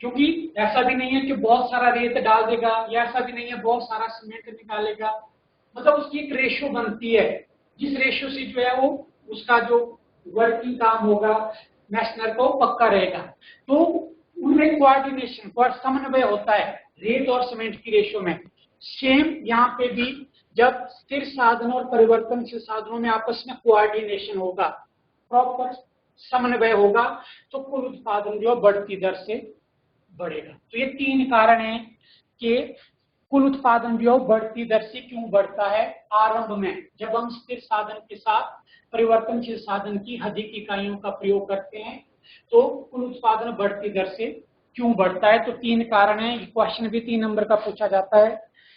क्योंकि ऐसा भी नहीं है कि बहुत सारा रेत डाल देगा या ऐसा भी नहीं है बहुत सारा सीमेंट निकालेगा, मतलब उसकी एक रेशियो बनती है, जिस रेशियो से जो है वो उसका जो वर्किंग काम होगा मैसनर को पक्का रहेगा। तो उनमें कोऑर्डिनेशन समन्वय होता है रेत और सीमेंट की रेशियो में। सेम यहाँ पे भी जब स्थिर साधनों और परिवर्तनशील साधनों में आपस में कोऑर्डिनेशन होगा, प्रॉपर समन्वय होगा, तो कुल उत्पादन जो बढ़ती दर से बढ़ेगा। तो ये तीन कारण हैं कि कुल उत्पादन जो बढ़ती दर से क्यों बढ़ता है। आरंभ में जब हम स्थिर साधन के साथ परिवर्तनशील साधन की अधिक इकाइयों का प्रयोग करते हैं तो कुल उत्पादन बढ़ती दर से क्यों बढ़ता है। तो तीन कारण हैं, क्वेश्चन भी 3 नंबर का पूछा जाता है।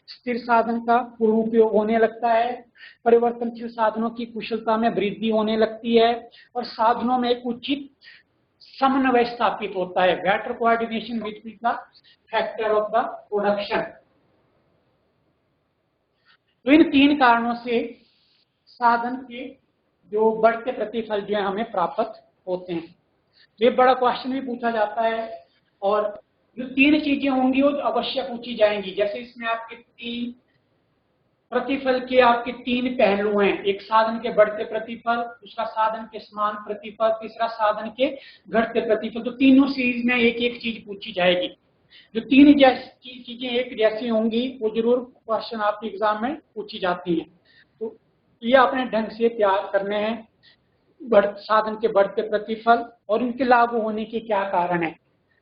स्थिर साधन का पूर्व उपयोग होने लगता है, परिवर्तनशील साधनों की कुशलता में वृद्धि होने लगती है और साधनों में एक उचित समन्वय स्थापित होता है, better coordination between the factor of the production. तो इन तीन कारणों से साधन के जो बढ़ते प्रतिफल जो है हमें प्राप्त होते हैं। ये बड़ा क्वेश्चन भी पूछा जाता है और जो तीन चीजें होंगी वो अवश्य पूछी जाएंगी। जैसे इसमें आपके तीन प्रतिफल के आपके तीन पहलू हैं, एक साधन के बढ़ते प्रतिफल, दूसरा साधन के समान प्रतिफल, तीसरा साधन के घटते प्रतिफल। तो तीनों सीरीज में एक एक चीज पूछी जाएगी। जो तीन चीजें एक जैसी होंगी वो जरूर क्वेश्चन आपके एग्जाम में पूछी जाती हैं। तो ये अपने ढंग से तैयार करने हैं, साधन के बढ़ते प्रतिफल और इनके लागू होने के क्या कारण है।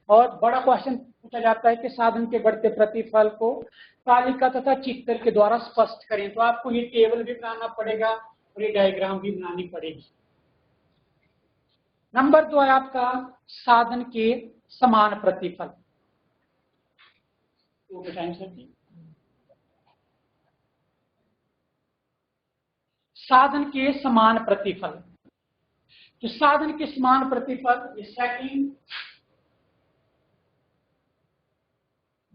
और बड़ा क्वेश्चन पूछा जाता है कि साधन के बढ़ते प्रतिफल को तालिका तथा चित्र के द्वारा स्पष्ट करें। तो आपको ये टेबल भी बनाना पड़ेगा और ये डायग्राम भी बनानी पड़ेगी। नंबर 2 है आपका साधन के समान प्रतिफल। ओके टाइम सर जी। साधन के समान प्रतिफल, तो साधन के समान प्रतिफल ये सेकंड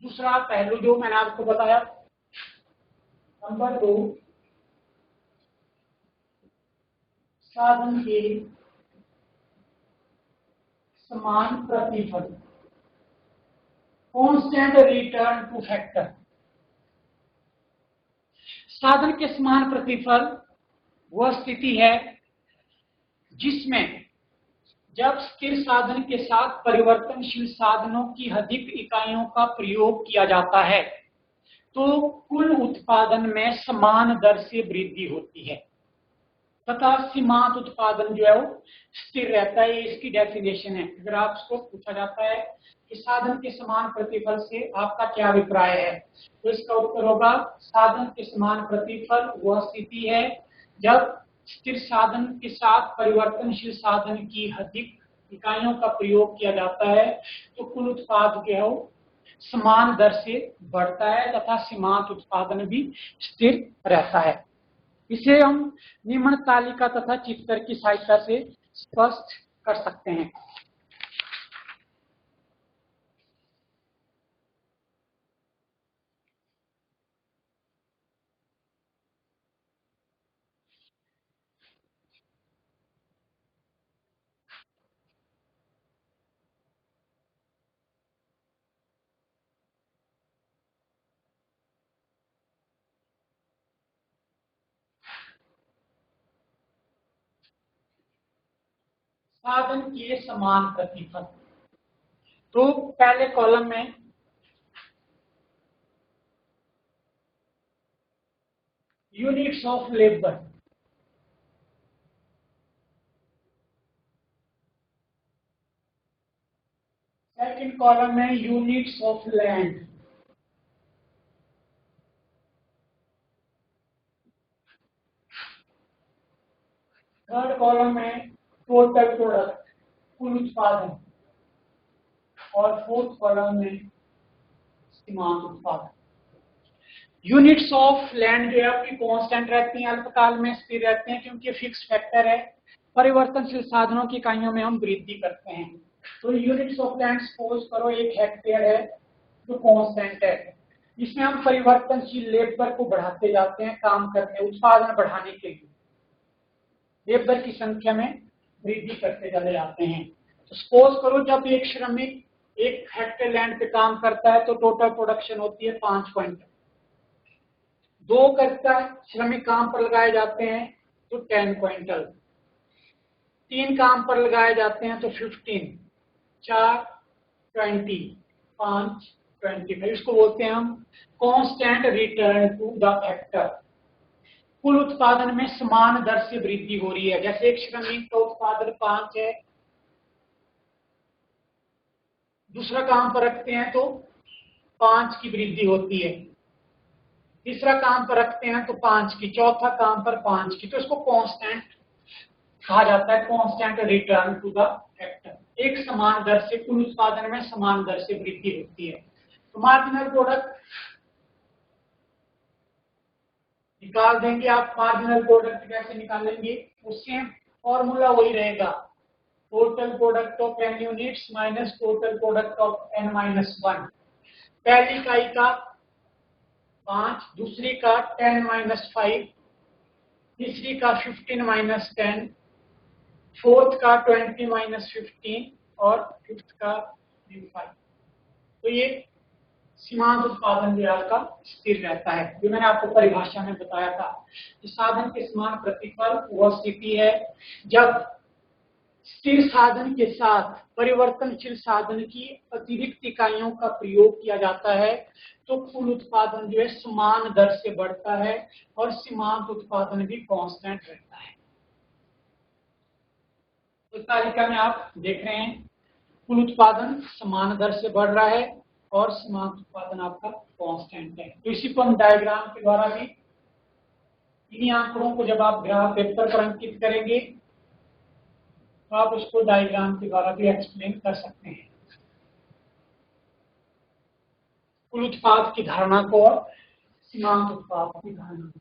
दूसरा पहलू जो मैंने आपको बताया। नंबर 2, साधन के समान प्रतिफल, कांस्टेंट रिटर्न टू फैक्टर। साधन के समान प्रतिफल वह स्थिति है जिसमें जब स्थिर साधन के साथ परिवर्तनशील साधनों की अधिक इकाइयों का प्रयोग किया जाता है तो कुल उत्पादन में समान दर से वृद्धि होती है तथा सीमांत उत्पादन जो है वो स्थिर रहता है। इसकी डेफिनेशन है। अगर आपको पूछा जाता है कि साधन के समान प्रतिफल से आपका क्या अभिप्राय है, तो इसका उत्तर होगा साधन के समान प्रतिफल वह स्थिति है जब स्थिर साधन के साथ परिवर्तनशील साधन की अधिक इकाइयों का प्रयोग किया जाता है तो कुल उत्पाद जो है वो समान दर से बढ़ता है तथा सीमांत उत्पादन भी स्थिर रहता है। इसे हम निम्न तालिका तथा चित्र की सहायता से स्पष्ट कर सकते हैं। साधन के समान प्रतिफल, तो पहले कॉलम में units of labour, second column में units of land, third column में टोटल प्रोडक्ट कुल उत्पादन और फोर्थ कॉलम में सीमांत उत्पादन। यूनिट्स ऑफ लैंड जो है आपकी कांस्टेंट रहती हैं, अल्पकाल में स्थिर रहते हैं क्योंकि फिक्स फैक्टर है। परिवर्तनशील साधनों की इकाइयों में हम वृद्धि करते हैं। तो यूनिट्स ऑफ लैंड सपोज करो 1 हेक्टेयर है जो कांस्टेंट है, इसमें हम परिवर्तनशील लेबर को बढ़ाते जाते हैं काम करने उत्पादन बढ़ाने के लिए लेबर की संख्या में वृद्धि करते चले जाते हैं। तो सपोज करो जब एक श्रमिक 1 हेक्टेयर लैंड पे काम करता है तो टोटल प्रोडक्शन होती है 5 क्विंटल। 2 करता श्रमिक काम पर लगाए जाते हैं तो 10 क्विंटल, 3 काम पर लगाए जाते हैं तो 15, 4 20, 5 25। इसको बोलते हैं हम constant return to the factor. कुल उत्पादन में समान दर से वृद्धि हो रही है। जैसे एक श्रमिक का उत्पादन 5 है, दूसरा काम पर रखते हैं तो 5 की वृद्धि होती है, तीसरा काम पर रखते हैं तो 5 की, चौथा काम पर 5 की, तो इसको कांस्टेंट कहा जाता है, constant return to the factor. एक समान दर से कुल उत्पादन में समान दर से वृद्धि होती है। तो मार्जिनल प्रोडक्ट निकाल देंगे आप। मार्जिनल प्रोडक्ट कैसे निकालेंगे, उससे फॉर्मूला वही रहेगा, total product of n units minus total product of n-1। पहली इकाई का 5, दूसरी का 10-5, तीसरी का 15-10, फोर्थ का 20-15 और फिफ्थ का 5। तो ये सीमांत उत्पादन जो आपका स्थिर रहता है। जो मैंने आपको परिभाषा में बताया था कि साधन के समान प्रतिफल वह स्थिति है जब स्थिर साधन के साथ परिवर्तनशील साधन की अतिरिक्त इकाइयों का प्रयोग किया जाता है तो कुल उत्पादन जो है समान दर से बढ़ता है और सीमांत उत्पादन भी कांस्टेंट रहता है। तो तालिका में आप देख रहे हैं कुल उत्पादन समान दर से बढ़ रहा है और सीमांत उत्पादन आपका कांस्टेंट है। तो इसी को हम डायग्राम के द्वारा भी, इन्हीं आंकड़ों को जब आप ग्राफ पेपर पर अंकित करेंगे तो आप उसको डायग्राम के द्वारा भी एक्सप्लेन कर सकते हैं। कुल उत्पाद की धारणा को और सीमांत उत्पाद की धारणा को।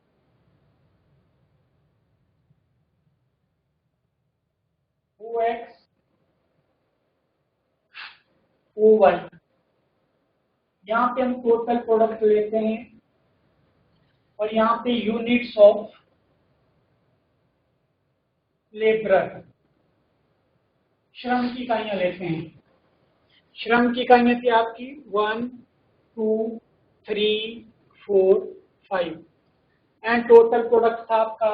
OX OY, यहाँ पे हम टोटल प्रोडक्ट लेते हैं और यहाँ पे यूनिट्स ऑफ लेबर, श्रम की इकाइयां लेते हैं। श्रम की इकाइयां थी आपकी 1 2 3 4 5 एंड टोटल प्रोडक्ट था आपका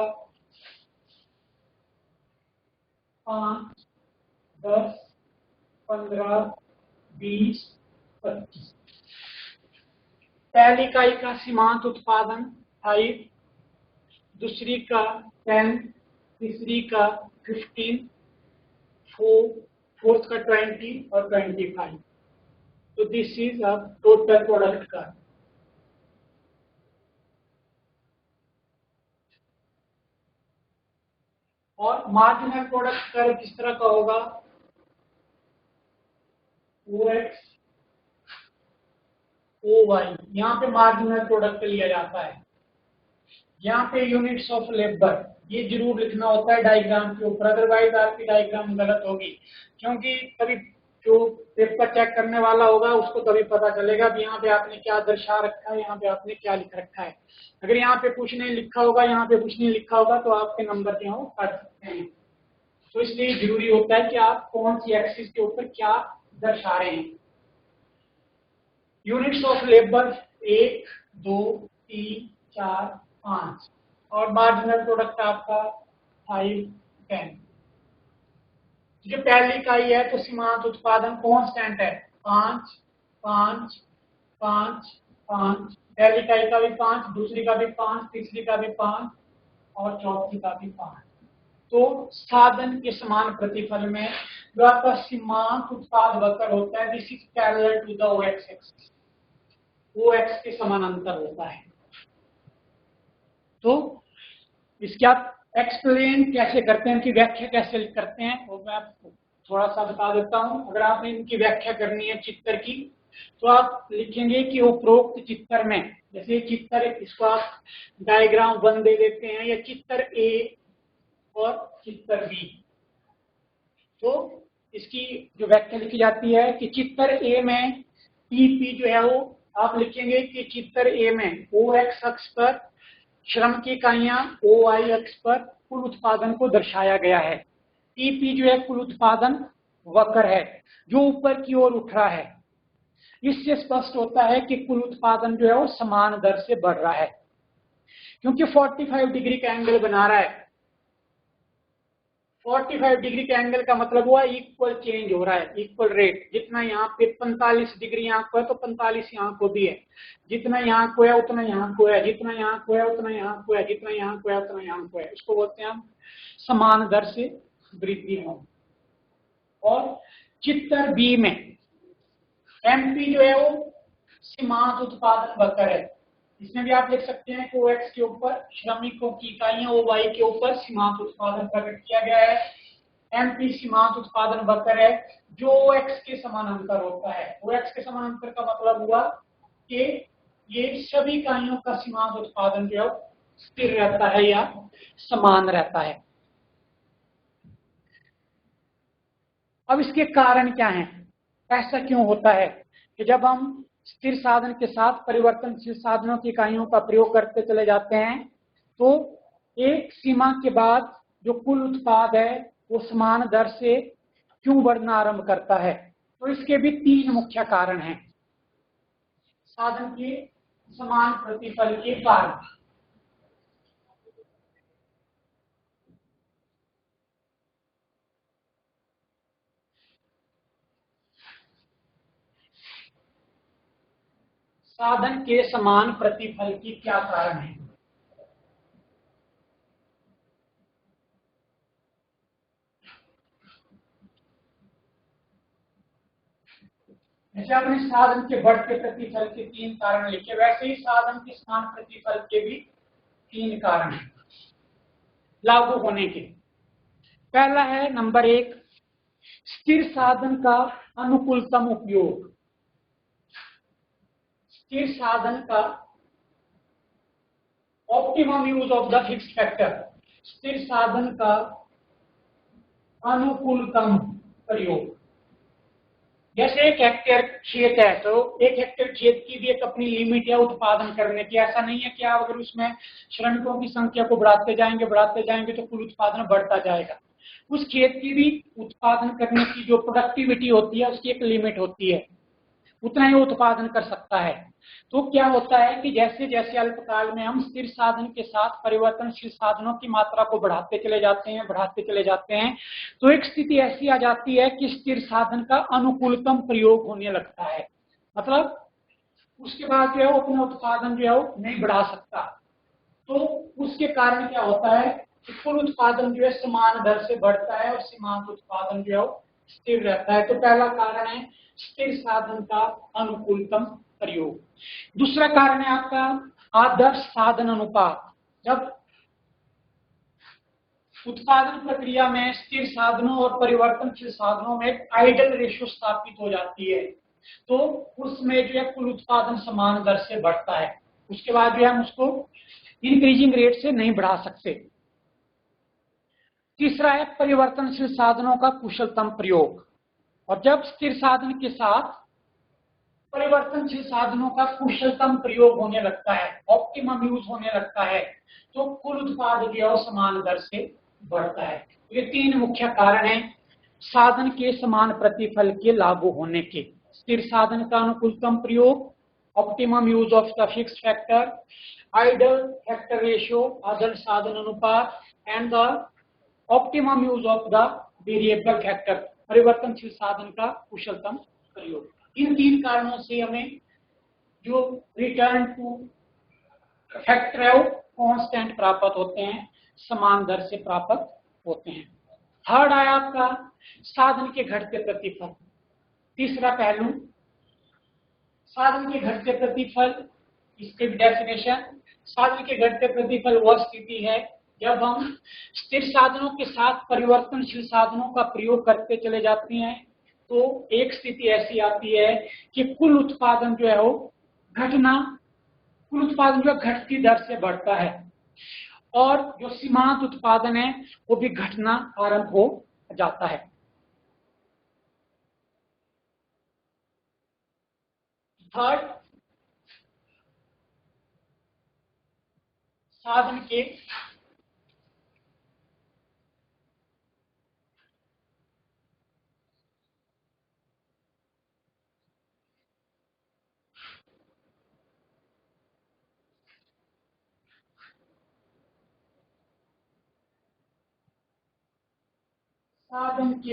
5 10 15 20 25। पहली इकाई का सीमांत उत्पादन 5, दूसरी का 10, तीसरी का 15, फोर्थ का 20 और 25। तो this is a total product का। और मार्जिनल प्रोडक्ट कर्व किस तरह का होगा? OX OY, यहाँ पे मार्जिनल प्रोडक्ट लिया जाता है। यहाँ पे यूनिट्स ऑफ लेबर, ये जरूर लिखना होता है डायग्राम के ऊपर, अदरवाइज आपकी डायग्राम गलत होगी। क्योंकि कभी जो पेपर चेक करने वाला होगा उसको तभी पता चलेगा कि यहाँ पे आपने क्या दर्शा रखा है, यहाँ पे आपने क्या लिख रखा है। अगर यहाँ पे कुछ नहीं लिखा होगा, यहाँ पे कुछ नहीं लिखा होगा, तो आपके नंबर जो है काट सकते हैं। तो इसलिए जरूरी होता है कि आप कौन सी एक्सिस के ऊपर क्या दर्शा रहे हैं। यूनिट्स ऑफ लेबर 1 2 3 4 5 और मार्जिनल प्रोडक्ट आपका 5 10। जो पहली इकाई है तो सीमांत उत्पादन कांस्टेंट है 5 5 5 5। पहली इकाई का भी 5, दूसरी का भी 5, तीसरी का भी 5 और चौथी का भी 5। तो साधन के समान प्रतिफल में जो आपका सीमांत उत्पाद वक्र होता है, this is parallel to the OX axis, OX के समानांतर होता है। तो इसके आप एक्सप्लेन कैसे करते हैं, इनकी व्याख्या कैसे करते हैं वो मैं आपको थोड़ा सा बता देता हूं। अगर आपने इनकी व्याख्या करनी है चित्र की, तो आप लिखेंगे कि उपरोक्त चित्र में, जैसे चित्र, इसको आप डायग्राम 1 दे देते हैं, या चित्र A और चित्र B। तो इसकी जो व्याख्या लिखी जाती है कि चित्र A में PP जो है वो आप लिखेंगे कि चित्र A में OX अक्ष पर श्रम की इकाइयां, OY अक्ष पर कुल उत्पादन को दर्शाया गया है। PP जो है कुल उत्पादन वक्र है जो ऊपर की ओर उठ रहा है। इससे स्पष्ट होता है कि कुल उत्पादन जो है वो समान दर से बढ़ रहा है, क्योंकि 45 डिग्री का एंगल बना रहा है। 45 डिग्री के एंगल का मतलब हुआ इक्वल चेंज हो रहा है, इक्वल रेट। जितना यहाँ पे 45 डिग्री यहाँ को है तो 45 यहाँ को भी है, जितना यहाँ को है उतना यहाँ को है, जितना यहाँ को है उतना यहाँ को है, जितना यहाँ को है उतना यहाँ को है। इसको बोलते हैं हम समान दर से वृद्धि होना। और चित्र बी में MP जो है वो सीमांत उत्पादन वक्र है। इसमें भी आप लिख सकते हैं कि OX के ऊपर श्रमिकों की इकाइयां, OY के ऊपर सीमांत उत्पादन प्रकट किया गया है। MP सीमांत उत्पादन वक्र है जो OX के समानांतर होता है। OX के समानांतर का मतलब हुआ कि ये सभी इकाइयों का सीमांत उत्पादन जो है स्थिर रहता है या समान रहता है। अब इसके कारण क्या हैं? ऐसा क्यों होता है कि जब हम स्थिर साधन के साथ परिवर्तनशील साधनों की इकाइयों का प्रयोग करते चले जाते हैं, तो एक सीमा के बाद जो कुल उत्पाद है वो समान दर से क्यों बढ़ना आरंभ करता है? तो इसके भी 3 मुख्य कारण हैं साधन के समान प्रतिफल के कारण। साधन के समान प्रतिफल की क्या कारण है? जैसे आपने साधन के बढ़ते प्रतिफल के 3 कारण लिखे, वैसे ही साधन के समान प्रतिफल के भी 3 कारण हैं लागू होने के। पहला है नंबर 1, स्थिर साधन का अनुकूलतम उपयोग। स्थिर साधन का optimum use of the fixed factor, स्थिर साधन का अनुकूलतम प्रयोग। जैसे 1 हेक्टेयर खेत है तो 1 हेक्टेयर खेत की भी एक अपनी लिमिट है उत्पादन करने की। ऐसा नहीं है कि आप अगर उसमें श्रमिकों की संख्या को बढ़ाते जाएंगे तो कुल उत्पादन बढ़ता जाएगा। उस खेत की भी उत्पादन करने की जो प्रोडक्टिविटी होती है उसकी एक लिमिट होती है, उतना ही उत्पादन कर सकता है। तो क्या होता है कि जैसे जैसे अल्पकाल में हम स्थिर साधन के साथ परिवर्तनशील साधनों की मात्रा को बढ़ाते चले जाते हैं तो एक स्थिति ऐसी आ जाती है कि स्थिर साधन का अनुकूलतम प्रयोग होने लगता है। मतलब उसके बाद जो है वो अपना उत्पादन जो है वो नहीं बढ़ा सकता। तो उसके कारण क्या होता है कि कुल उत्पादन जो है समान दर से बढ़ता है और सीमांत उत्पादन जो है वो स्थिर रहता है। तो पहला कारण है स्थिर साधन का अनुकूलतम प्रयोग। दूसरा कारण है आपका आदर्श साधन अनुपात। जब उत्पादन प्रक्रिया में स्थिर साधनों और परिवर्तनशील साधनों में एक आइडल रेशियो स्थापित हो जाती है तो उसमें जो है कुल उत्पादन समान दर से बढ़ता है। उसके बाद जो है हम उसको इंक्रीजिंग रेट से नहीं बढ़ा सकते। तीसरा है परिवर्तनशील साधनों का कुशलतम प्रयोग। और जब स्थिर साधन के साथ परिवर्तनशील साधनों का कुशलतम प्रयोग होने लगता है, ऑप्टिमम यूज होने लगता है, तो कुल उत्पाद जो समान दर से बढ़ता है। ये 3 मुख्य कारण हैं साधन के समान प्रतिफल के लागू होने के। स्थिर साधन का अनुकूलतम प्रयोग, optimum use of the fixed factor, ideal factor ratio, आदर्श साधन अनुपात, and the optimum use of the variable factor, परिवर्तनशील साधन का कुशलतम प्रयोग। इन 3 कारणों से हमें जो रिटर्न टू फैक्टर है वो कांस्टेंट प्राप्त होते हैं, समान दर से प्राप्त होते हैं। थर्ड आया आपका साधन के घटते प्रतिफल। तीसरा पहलू साधन के घटते प्रतिफल, इसके डेफिनेशन, साधन के घटते प्रतिफल वह स्थिति है जब हम स्थिर साधनों के साथ परिवर्तनशील साधनों का प्रयोग करते चले जाते हैं तो एक स्थिति ऐसी आती है कि कुल उत्पादन जो है वो घटती दर से बढ़ता है और जो सीमांत उत्पादन है वो भी घटना आरंभ हो जाता है। थर्ड, साधन के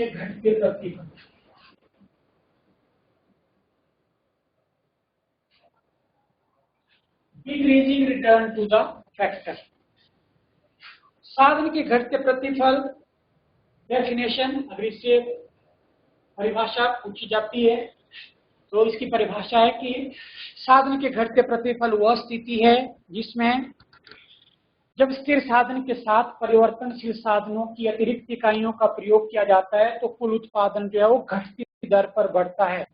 घटते प्रतिफल। Decreasing return to the factor. साधन के घटते प्रतिफल डेफिनेशन, अगर इससे परिभाषा पूछी जाती है तो इसकी परिभाषा है कि साधन के घटते प्रतिफल वह स्थिति है जिसमें जब स्थिर साधन के साथ परिवर्तनशील साधनों की अतिरिक्त इकाइयों का प्रयोग किया जाता है तो कुल उत्पादन जो है वो घटती दर पर बढ़ता है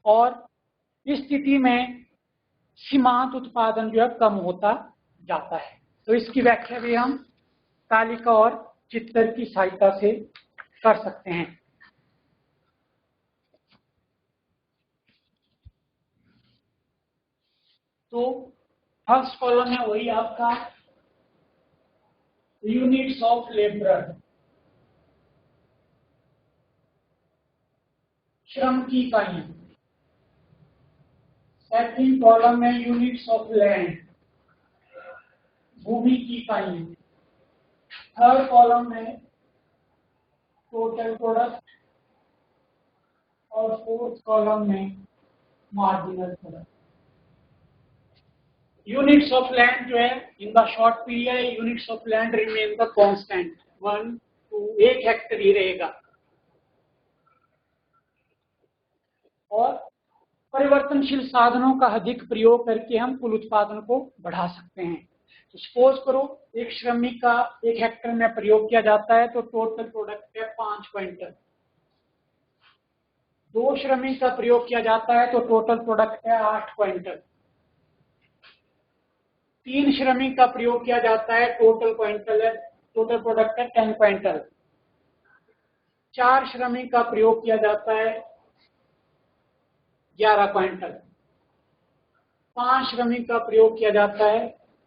और इस स्थिति में सीमांत उत्पादन जो है कम होता जाता है। तो इसकी व्याख्या भी हम तालिका और चित्र की सहायता से कर सकते हैं। तो फर्स्ट कॉलम है वही आपका यूनिट्स ऑफ लेबर, श्रम की इकाइयां। सेकंड कॉलम में यूनिट्स ऑफ लैंड, भूमि की इकाइयां। थर्ड कॉलम में टोटल प्रोडक्ट और फोर्थ कॉलम में marginal product. Units of land जो है in the short period units of land remain the constant 1 to 1 hectare ही रहेगा और परिवर्तनशील साधनों का अधिक प्रयोग करके हम कुल उत्पादन को बढ़ा सकते हैं। तो सपोज करो एक श्रमिक का 1 हेक्टेयर में प्रयोग किया जाता है तो टोटल प्रोडक्ट है 5 क्विंटल। 2 श्रमिक का प्रयोग किया जाता है तो टोटल प्रोडक्ट है 8 क्विंटल। 3 श्रमिक का प्रयोग किया जाता है, टोटल प्रोडक्ट है 10 क्विंटल। 4 श्रमिक का प्रयोग किया जाता है 11 क्विंटल। 5 श्रमिक का प्रयोग किया जाता है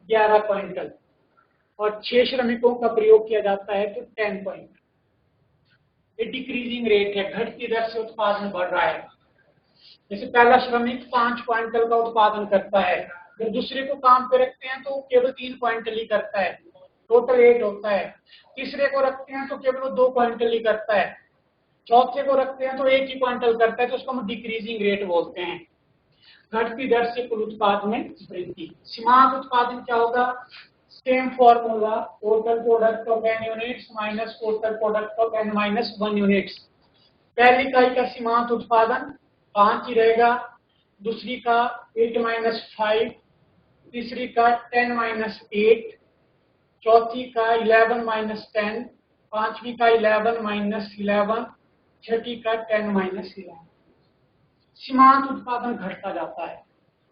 11 क्विंटल और 6 श्रमिकों का प्रयोग किया जाता है तो 10 क्विंटल। ये डिक्रीजिंग रेट है, घटती दर से उत्पादन बढ़ रहा है। जैसे पहला श्रमिक 5 क्विंटल का उत्पादन करता है, जब दूसरे को काम पे रखते हैं तो केवल 3 क्विंटल ही करता है, टोटल 8 होता है। तीसरे को रखते हैं तो केवल 2 क्विंटल ही करता है। चौथे को रखते हैं तो 1 ही क्विंटल करता है, तो उसको हम डिक्रीजिंग रेट बोलते हैं। घटती दर से कुल उत्पादन में वृद्धि। सीमांत उत्पादन क्या होगा? Same formula, total product of n units minus total product of n minus 1 units. पहली इकाई का सीमांत उत्पादन 5 ही रहेगा, दूसरी का 8 माइनस 5, तीसरी का 10 माइनस 8, चौथी का 11 माइनस 10, पांचवी का 11 माइनस 11, छठी का 10 माइनस 11। सीमांत उत्पादन घटता जाता है,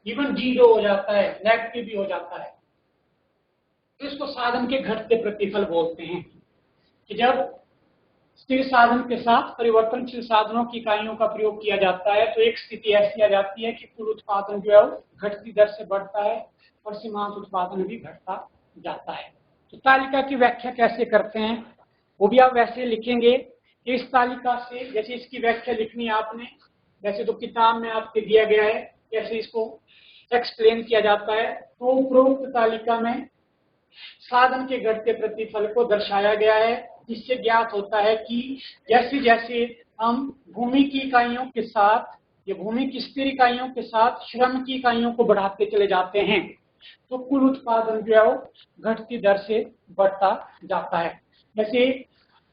इवन 0 हो जाता है, नेगेटिव भी हो जाता है। तो इसको साधन के घटते प्रतिफल बोलते हैं कि जब स्थिर साधन के साथ परिवर्तनशील साधनों की इकाइयों का प्रयोग किया जाता है तो एक स्थिति ऐसी आ जाती है कि कुल उत्पादन जो है घटती दर से बढ़ता है और सीमांत उत्पादन भी घटता जाता है। तो तालिका की व्याख्या कैसे करते हैं वो भी आप वैसे लिखेंगे कि इस तालिका से, जैसे इसकी व्याख्या लिखनी है आपने, वैसे तो किताब में आपके दिया गया है कैसे इसको एक्सप्लेन किया जाता है। तो उपरोक्त तालिका में साधन के घटते प्रतिफल को दर्शाया गया है, जिससे ज्ञात होता है कि जैसे जैसे हम भूमि की इकाइयों के साथ या भूमि की स्थिर इकाइयों के साथ श्रम की इकाइयों को बढ़ाते चले जाते हैं तो कुल उत्पादन जो है वो घटती दर से बढ़ता जाता है। जैसे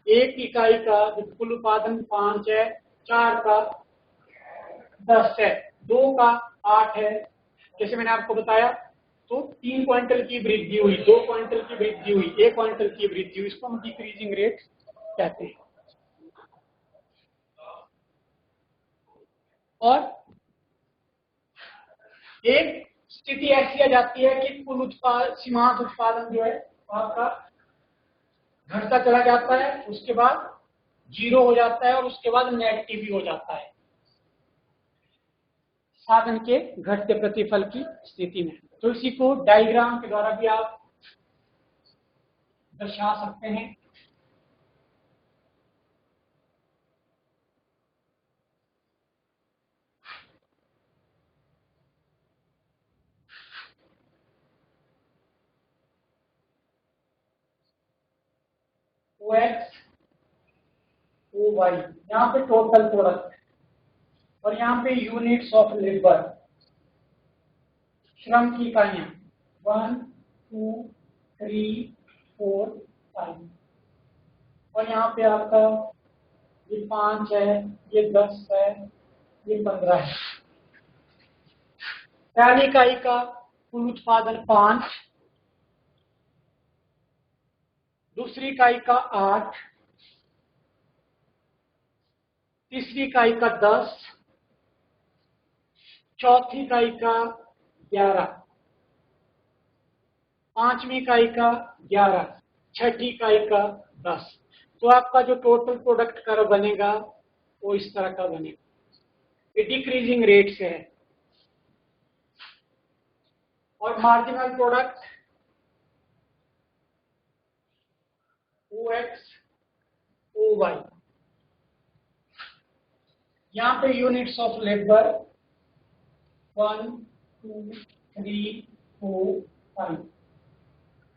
एक इकाई का कुल उत्पादन 5 है, 4 का 10 है, 2 का 8 है, जैसे मैंने आपको बताया, तो 3 क्विंटल की वृद्धि हुई, 2 क्विंटल की वृद्धि हुई, 1 क्विंटल की वृद्धि हुई, इसको हम डिक्रीजिंग रेट कहते हैं। और एक स्थिति ऐसी आ जाती है कि कुल सीमांत उत्पादन जो है आपका घटता चला जाता है, उसके बाद 0 हो जाता है और उसके बाद नेगेटिव भी हो जाता है साधन के घटते प्रतिफल की स्थिति में। तो इसी को डायग्राम के द्वारा भी आप दर्शा सकते हैं। OX, OY, यहाँ पे टोटल प्रोडक्ट और यहाँ पे यूनिट्स ऑफ लेबर, श्रम की इकाइयां 1, 2, 3, 4, 5 और यहाँ पे आपका ये 5 है, ये 10 है, ये 15 है। पहली इकाई का कुल उत्पादन 5, दूसरी इकाई का 8, तीसरी इकाई का 10, चौथी इकाई का 11, पांचवी इकाई का 11, छठी इकाई का 10। तो आपका जो टोटल प्रोडक्ट कर्व बनेगा वो इस तरह का बनेगा, ये डिक्रीजिंग रेट से है। और मार्जिनल प्रोडक्ट OX, OY, यहाँ पे यूनिट्स ऑफ लेबर 1, 2, 3, 4, 5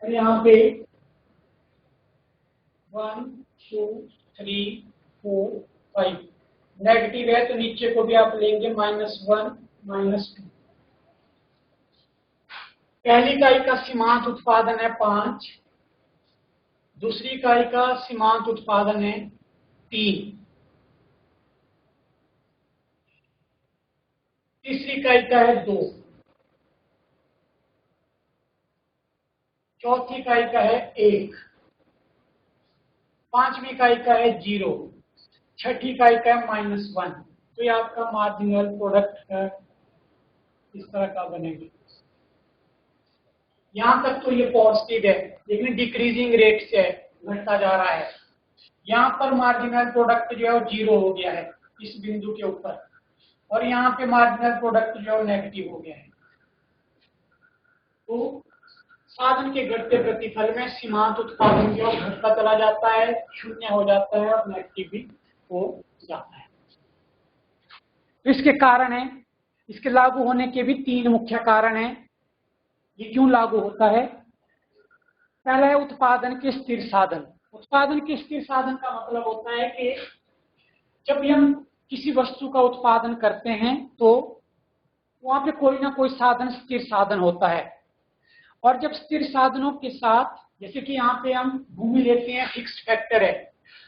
और यहाँ पे 1, 2, 3, 4, 5 नेगेटिव है तो नीचे को भी आप लेंगे -1, -2। पहली इकाई का सीमांत उत्पादन है 5, दूसरी इकाई का सीमांत उत्पादन है 3, तीसरी इकाई का है 2, चौथी इकाई का है 1, पांचवी इकाई का है 0, छठी इकाई का है -1 तो ये आपका मार्जिनल प्रोडक्ट इस तरह का बनेगा। यहां तक तो ये पॉजिटिव है, लेकिन डिक्रीजिंग रेट से घटता जा रहा है। यहाँ पर मार्जिनल प्रोडक्ट जो है वो 0 हो गया है इस बिंदु के ऊपर, और यहाँ पे मार्जिनल प्रोडक्ट जो है वो नेगेटिव हो गया है। तो साधन के घटते प्रतिफल में सीमांत उत्पादन जो घटता चला जाता है, शून्य हो जाता है और नेगेटिव भी हो जाता है। तो इसके कारण है, इसके लागू होने के भी 3 मुख्य कारण हैं। ये क्यों लागू होता है? पहला है उत्पादन के स्थिर साधन। उत्पादन के स्थिर साधन का मतलब होता है कि जब भी हम किसी वस्तु का उत्पादन करते हैं तो वहां पे कोई ना कोई साधन स्थिर साधन होता है, और जब स्थिर साधनों के साथ, जैसे कि यहाँ पे हम भूमि लेते हैं, फिक्स्ड फैक्टर है,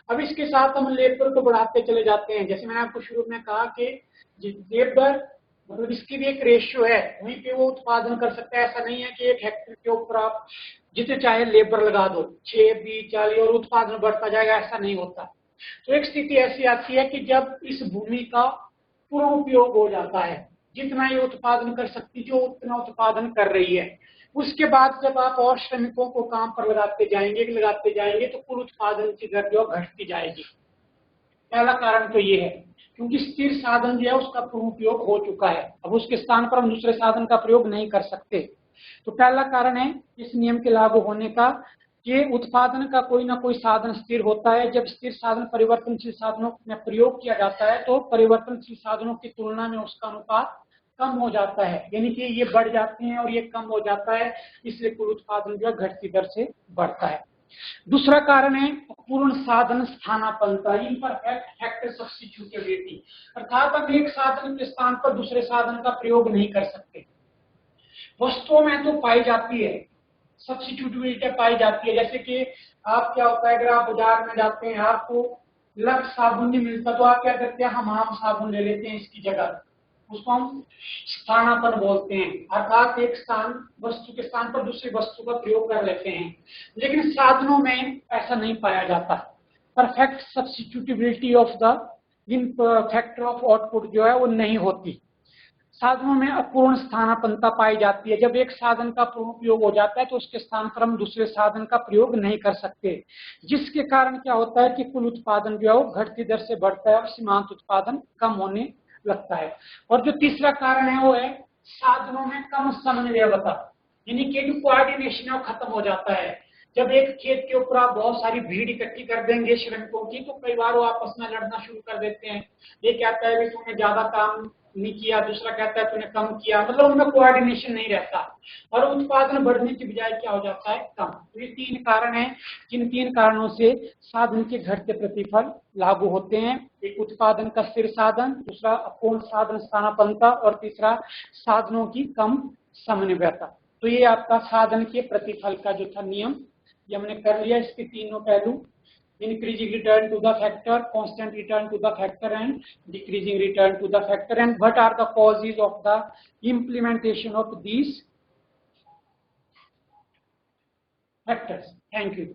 अब इसके साथ हम लेबर को बढ़ाते चले जाते हैं। जैसे मैंने आपको शुरू में कहा कि लेबर मतलब इसकी भी एक रेशियो है, वहीं पे वो उत्पादन कर सकता है। ऐसा नहीं है कि 1 हेक्टेयर के ऊपर आप जितने चाहे लेबर लगा दो, 6, 20, 40 और उत्पादन बढ़ता जाएगा, ऐसा नहीं होता। तो एक स्थिति ऐसी आती है कि जब इस भूमि का पूर्ण उपयोग हो जाता है, जितना ये उत्पादन कर सकती जो उतना उत्पादन कर रही है, उसके बाद जब आप और श्रमिकों को काम पर लगाते जाएंगे तो कुल उत्पादन की दर जो घटती जाएगी। पहला कारण तो ये है, क्योंकि स्थिर साधन जो है उसका पूर्ण उपयोग हो चुका है, अब उसके स्थान पर हम दूसरे साधन का प्रयोग नहीं कर सकते। तो पहला कारण है इस नियम के लागू होने का, कि उत्पादन का कोई ना कोई साधन स्थिर होता है। जब स्थिर साधन परिवर्तनशील साधनों में प्रयोग किया जाता है तो परिवर्तनशील साधनों की तुलना में उसका अनुपात कम हो जाता है, यानी कि ये बढ़ जाते हैं और ये कम हो जाता है, इसलिए कुल उत्पादन जो है घटती दर से बढ़ता है। दूसरा कारण है पूर्ण साधन स्थानापन्नता, इम्परफेक्ट फैक्टर सब्स्टिट्यूटेबिलिटी, अर्थात हम एक साधन के स्थान पर दूसरे साधन का प्रयोग नहीं कर सकते। वस्तुओं में तो पाई जाती है, सब्स्टिट्यूटेबिलिटी पाई जाती है। जैसे कि आप क्या होता है, अगर आप बाजार में जाते हैं, आपको लक्स साबुन नहीं मिलता तो आप क्या करते हैं, हमाम साबुन ले लेते हैं इसकी जगह, उसको हम स्थानापन्न बोलते हैं, अर्थात एक स्थान वस्तु के स्थान पर दूसरी वस्तु का प्रयोग कर लेते हैं। लेकिन साधनों में ऐसा नहीं पाया जाता। Perfect substitutability of the in factor of output जो है वो नहीं होती। साधनों में अपूर्ण स्थानापन्नता पाई जाती है। जब एक साधन का पूर्ण उपयोग हो जाता है तो उसके स्थान पर हम दूसरे साधन का प्रयोग नहीं कर सकते, जिसके कारण क्या होता है कि कुल उत्पादन जो है वो घटती दर से बढ़ता है और सीमांत उत्पादन कम होने लगता है। और जो तीसरा कारण है वो है साधनों में कम समन्वयता, यानी कि जो कोऑर्डिनेशन है वो खत्म हो जाता है। जब एक खेत के ऊपर आप बहुत सारी भीड़ इकट्ठी कर देंगे श्रमिकों की, तो कई बार वो आपस में लड़ना शुरू कर देते हैं। ये कहता है कि तूने ज्यादा काम नहीं किया, दूसरा कहता है तूने कम किया, मतलब उनमें कोऑर्डिनेशन नहीं रहता और उत्पादन बढ़ने की बजाय क्या हो जाता है, कम। तो ये 3 कारण हैं, जिन 3 कारणों से साधन के घटते प्रतिफल लागू होते हैं। एक उत्पादन का स्थिर साधन, दूसरा अपूर्ण साधन स्थानापन्नता, और तीसरा साधनों की कम समन्वयता। तो ये आपका साधन के प्रतिफल का जो था नियम, ये हमने कर लिया। इसके तीनों पहलू, increasing return to the factor, constant return to the factor, and decreasing return to the factor, and what are the causes of the implementation of these factors. Thank you.